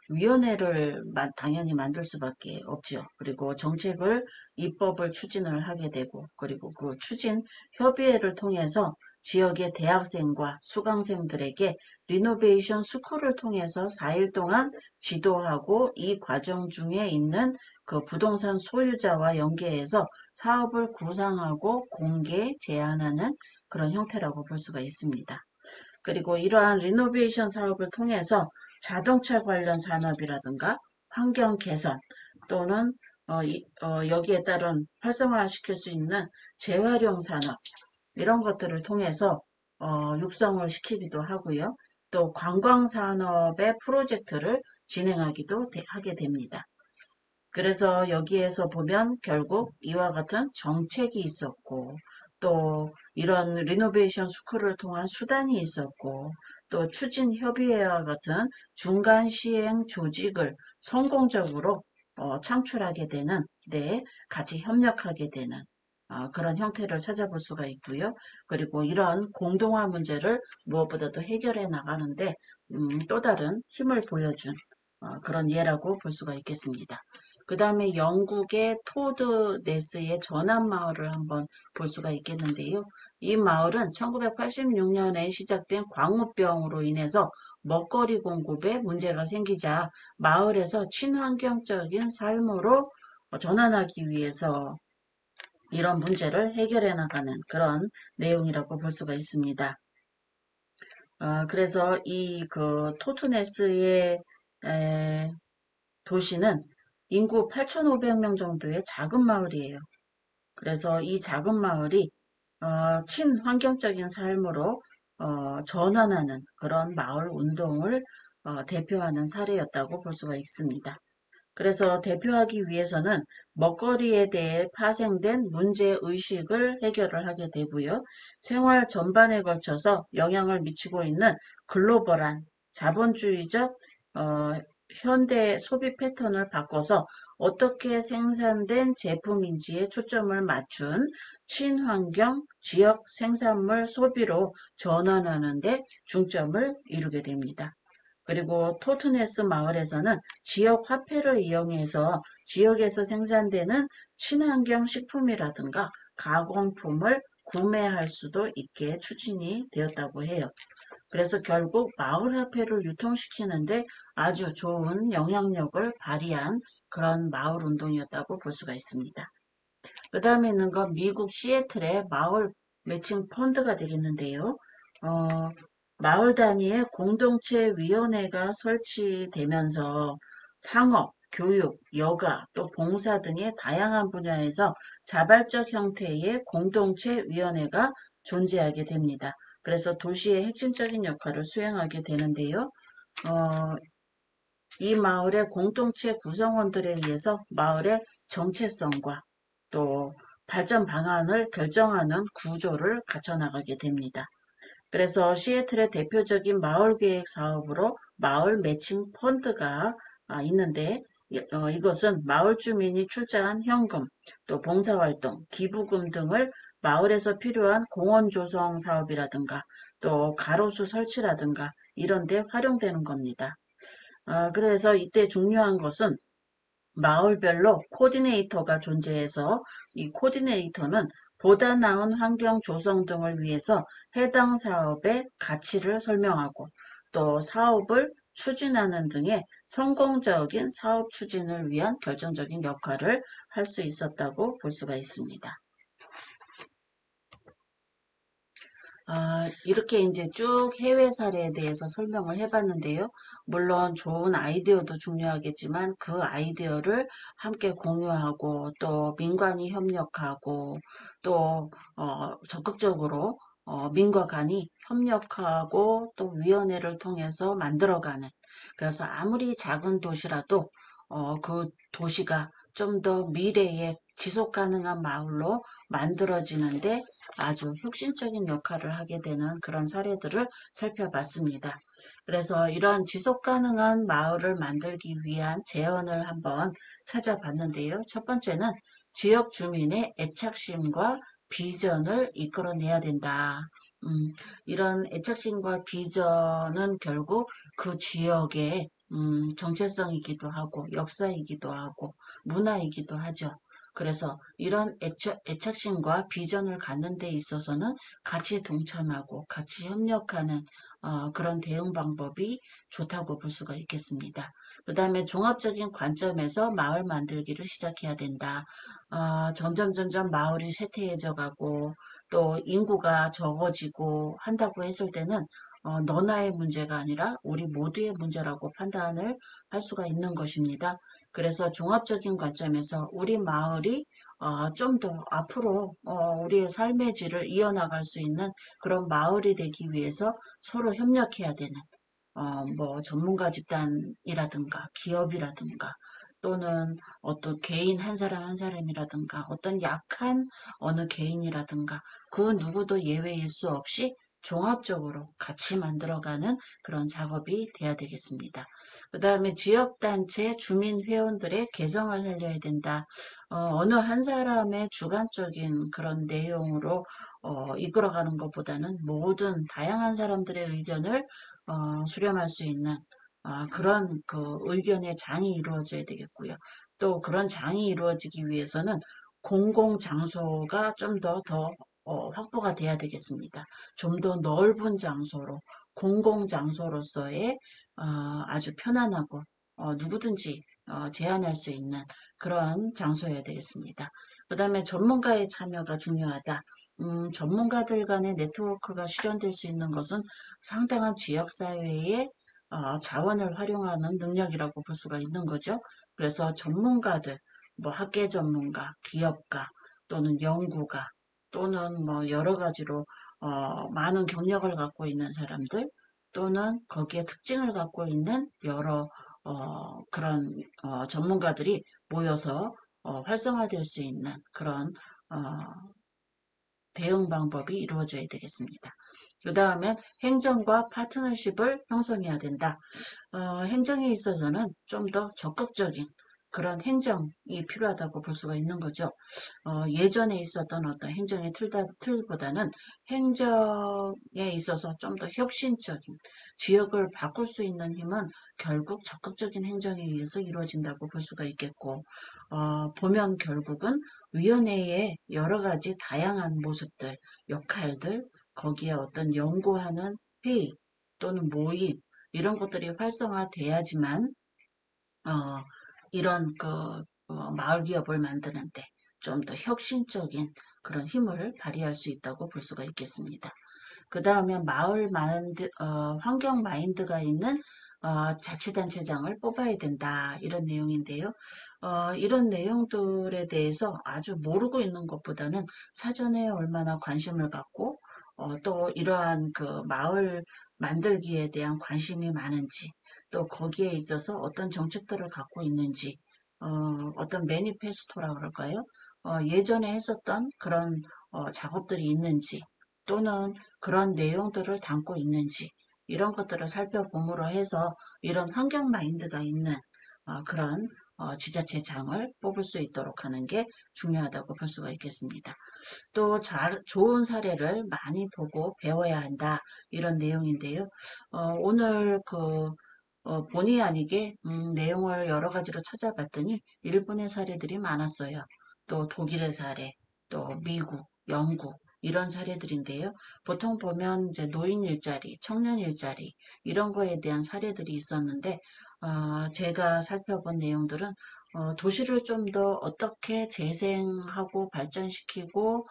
위원회를 당연히 만들 수밖에 없죠. 그리고 정책을 입법을 추진을 하게 되고 그리고 그 추진 협의회를 통해서 지역의 대학생과 수강생들에게 리노베이션 스쿨을 통해서 4일 동안 지도하고 이 과정 중에 있는 그 부동산 소유자와 연계해서 사업을 구상하고 공개 제안하는 그런 형태라고 볼 수가 있습니다. 그리고 이러한 리노베이션 사업을 통해서 자동차 관련 산업이라든가 환경 개선 또는 여기에 따른 활성화시킬 수 있는 재활용 산업 이런 것들을 통해서 육성을 시키기도 하고요. 또 관광 산업의 프로젝트를 진행하기도 하게 됩니다. 그래서 여기에서 보면 결국 이와 같은 정책이 있었고 또 이런 리노베이션 스쿨을 통한 수단이 있었고 또 추진 협의회와 같은 중간 시행 조직을 성공적으로 창출하게 되는 같이 협력하게 되는 그런 형태를 찾아볼 수가 있고요. 그리고 이런 공동화 문제를 무엇보다도 해결해 나가는데 또 다른 힘을 보여준 그런 예라고 볼 수가 있겠습니다. 그 다음에 영국의 토드 네스의 전암 마을을 한번 볼 수가 있겠는데요. 이 마을은 1986년에 시작된 광우병으로 인해서 먹거리 공급에 문제가 생기자 마을에서 친환경적인 삶으로 전환하기 위해서 이런 문제를 해결해 나가는 그런 내용이라고 볼 수가 있습니다. 그래서 이 그 토트네스의 도시는 인구 8,500명 정도의 작은 마을이에요. 그래서 이 작은 마을이 친환경적인 삶으로 전환하는 그런 마을 운동을 대표하는 사례였다고 볼 수가 있습니다. 그래서 대표하기 위해서는 먹거리에 대해 파생된 문제의식을 해결을 하게 되고요. 생활 전반에 걸쳐서 영향을 미치고 있는 글로벌한 자본주의적 현대 소비 패턴을 바꿔서 어떻게 생산된 제품인지에 초점을 맞춘 친환경 지역 생산물 소비로 전환하는 데 중점을 이루게 됩니다. 그리고 토트네스 마을에서는 지역 화폐를 이용해서 지역에서 생산되는 친환경 식품이라든가 가공품을 구매할 수도 있게 추진이 되었다고 해요. 그래서 결국 마을 화폐를 유통시키는데 아주 좋은 영향력을 발휘한 그런 마을 운동이었다고 볼 수가 있습니다. 그 다음에 있는 건 미국 시애틀의 마을 매칭 펀드가 되겠는데요. 어, 마을 단위의 공동체 위원회가 설치되면서 상업, 교육, 여가, 또 봉사 등의 다양한 분야에서 자발적 형태의 공동체 위원회가 존재하게 됩니다. 그래서 도시의 핵심적인 역할을 수행하게 되는데요. 어, 이 마을의 공동체 구성원들에 의해서 마을의 정체성과 또 발전 방안을 결정하는 구조를 갖춰나가게 됩니다. 그래서 시애틀의 대표적인 마을계획 사업으로 마을 매칭 펀드가 있는데 이것은 마을 주민이 출자한 현금, 또 봉사활동, 기부금 등을 마을에서 필요한 공원 조성 사업이라든가 또 가로수 설치라든가 이런 데 활용되는 겁니다. 그래서 이때 중요한 것은 마을별로 코디네이터가 존재해서 이 코디네이터는 보다 나은 환경 조성 등을 위해서 해당 사업의 가치를 설명하고 또 사업을 추진하는 등의 성공적인 사업 추진을 위한 결정적인 역할을 할 수 있었다고 볼 수가 있습니다. 이렇게 이제 쭉 해외 사례에 대해서 설명을 해봤는데요. 물론 좋은 아이디어도 중요하겠지만 그 아이디어를 함께 공유하고 또 민관이 협력하고 또 적극적으로 민과 간이 협력하고 또 위원회를 통해서 만들어가는 그래서 아무리 작은 도시라도 그 도시가 좀 더 미래에 지속 가능한 마을로 만들어지는데 아주 혁신적인 역할을 하게 되는 그런 사례들을 살펴봤습니다. 그래서 이런 지속 가능한 마을을 만들기 위한 제언을 한번 찾아봤는데요. 첫 번째는 지역 주민의 애착심과 비전을 이끌어내야 된다. 음, 이런 애착심과 비전은 결국 그 지역의 정체성이기도 하고 역사이기도 하고 문화이기도 하죠. 그래서 이런 애착심과 비전을 갖는 데 있어서는 같이 동참하고 같이 협력하는 그런 대응 방법이 좋다고 볼 수가 있겠습니다. 그 다음에 종합적인 관점에서 마을 만들기를 시작해야 된다. 점점 마을이 쇠퇴해져 가고 또 인구가 적어지고 한다고 했을 때는 너나의 문제가 아니라 우리 모두의 문제라고 판단을 할 수가 있는 것입니다. 그래서 종합적인 관점에서 우리 마을이 좀 더 앞으로 우리의 삶의 질을 이어나갈 수 있는 그런 마을이 되기 위해서 서로 협력해야 되는 뭐 전문가 집단이라든가 기업이라든가 또는 어떤 개인 한 사람 한 사람이라든가 어떤 약한 어느 개인이라든가 그 누구도 예외일 수 없이 종합적으로 같이 만들어가는 그런 작업이 돼야 되겠습니다. 그 다음에 지역단체 주민회원들의 개성을 살려야 된다. 어느 한 사람의 주관적인 그런 내용으로 이끌어가는 것보다는 모든 다양한 사람들의 의견을 수렴할 수 있는 그런 그 의견의 장이 이루어져야 되겠고요. 또 그런 장이 이루어지기 위해서는 공공 장소가 좀 더 확보가 돼야 되겠습니다. 좀 더 넓은 장소로 공공 장소로서의 아주 편안하고 누구든지 제한할 수 있는 그런 장소여야 되겠습니다. 그 다음에 전문가의 참여가 중요하다. 전문가들 간의 네트워크가 실현될 수 있는 것은 상당한 지역사회의 자원을 활용하는 능력이라고 볼 수가 있는 거죠. 그래서 전문가들, 뭐 학계 전문가, 기업가 또는 연구가 또는 뭐 여러 가지로 많은 경력을 갖고 있는 사람들 또는 거기에 특징을 갖고 있는 여러 그런 전문가들이 모여서 활성화될 수 있는 그런 어, 대응 방법이 이루어져야 되겠습니다. 그 다음에 행정과 파트너십을 형성해야 된다. 행정에 있어서는 좀 더 적극적인 그런 행정이 필요하다고 볼 수가 있는 거죠. 예전에 있었던 어떤 행정의 틀보다는 행정에 있어서 좀 더 혁신적인 지역을 바꿀 수 있는 힘은 결국 적극적인 행정에 의해서 이루어진다고 볼 수가 있겠고, 보면 결국은 위원회의 여러 가지 다양한 모습들, 역할들, 거기에 어떤 연구하는 회의 또는 모임, 이런 것들이 활성화돼야지만 어, 이런 그 마을 기업을 만드는데 좀 더 혁신적인 그런 힘을 발휘할 수 있다고 볼 수가 있겠습니다. 그 다음에 마을 마인드, 환경 마인드가 있는 자치단체장을 뽑아야 된다. 이런 내용인데요. 이런 내용들에 대해서 아주 모르고 있는 것보다는 사전에 얼마나 관심을 갖고 또 이러한 그 마을 만들기에 대한 관심이 많은지 또 거기에 있어서 어떤 정책들을 갖고 있는지 어떤 매니페스토라 그럴까요? 예전에 했었던 그런 작업들이 있는지 또는 그런 내용들을 담고 있는지 이런 것들을 살펴봄으로 해서 이런 환경 마인드가 있는 그런 지자체장을 뽑을 수 있도록 하는 게 중요하다고 볼 수가 있겠습니다. 또 좋은 사례를 많이 보고 배워야 한다 이런 내용인데요. 오늘 본의 아니게 내용을 여러 가지로 찾아봤더니 일본의 사례들이 많았어요. 또 독일의 사례, 또 미국, 영국 이런 사례들인데요. 보통 보면 이제 노인 일자리, 청년 일자리 이런 거에 대한 사례들이 있었는데 제가 살펴본 내용들은 도시를 좀 더 어떻게 재생하고 발전시키고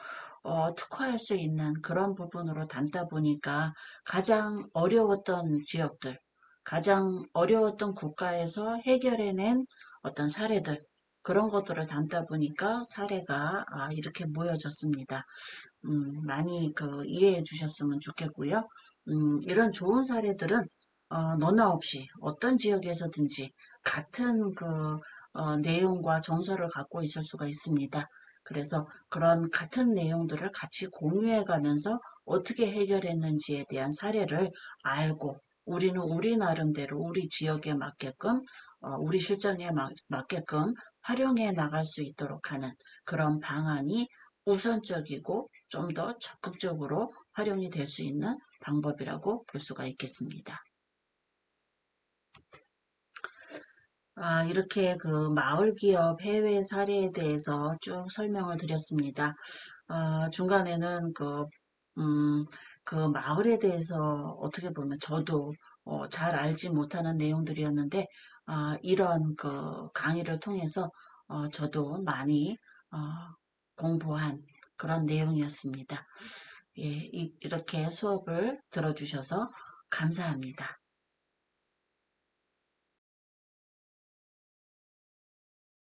특화할 수 있는 그런 부분으로 담다 보니까 가장 어려웠던 지역들, 가장 어려웠던 국가에서 해결해낸 어떤 사례들, 그런 것들을 담다 보니까 사례가 이렇게 모여졌습니다. 많이 이해해 주셨으면 좋겠고요. 이런 좋은 사례들은 너나 없이 어떤 지역에서든지 같은 내용과 정서를 갖고 있을 수가 있습니다. 그래서 그런 같은 내용들을 같이 공유해 가면서 어떻게 해결했는지에 대한 사례를 알고 우리는 우리 나름대로 우리 지역에 맞게끔 우리 실정에 맞게끔 활용해 나갈 수 있도록 하는 그런 방안이 우선적이고 좀 더 적극적으로 활용이 될 수 있는 방법이라고 볼 수가 있겠습니다. 이렇게 마을 기업 해외 사례에 대해서 쭉 설명을 드렸습니다. 중간에는 음, 그 마을에 대해서 어떻게 보면 저도 잘 알지 못하는 내용들이었는데, 이런 강의를 통해서 저도 많이 어, 공부한 그런 내용이었습니다. 예, 이렇게 수업을 들어주셔서 감사합니다.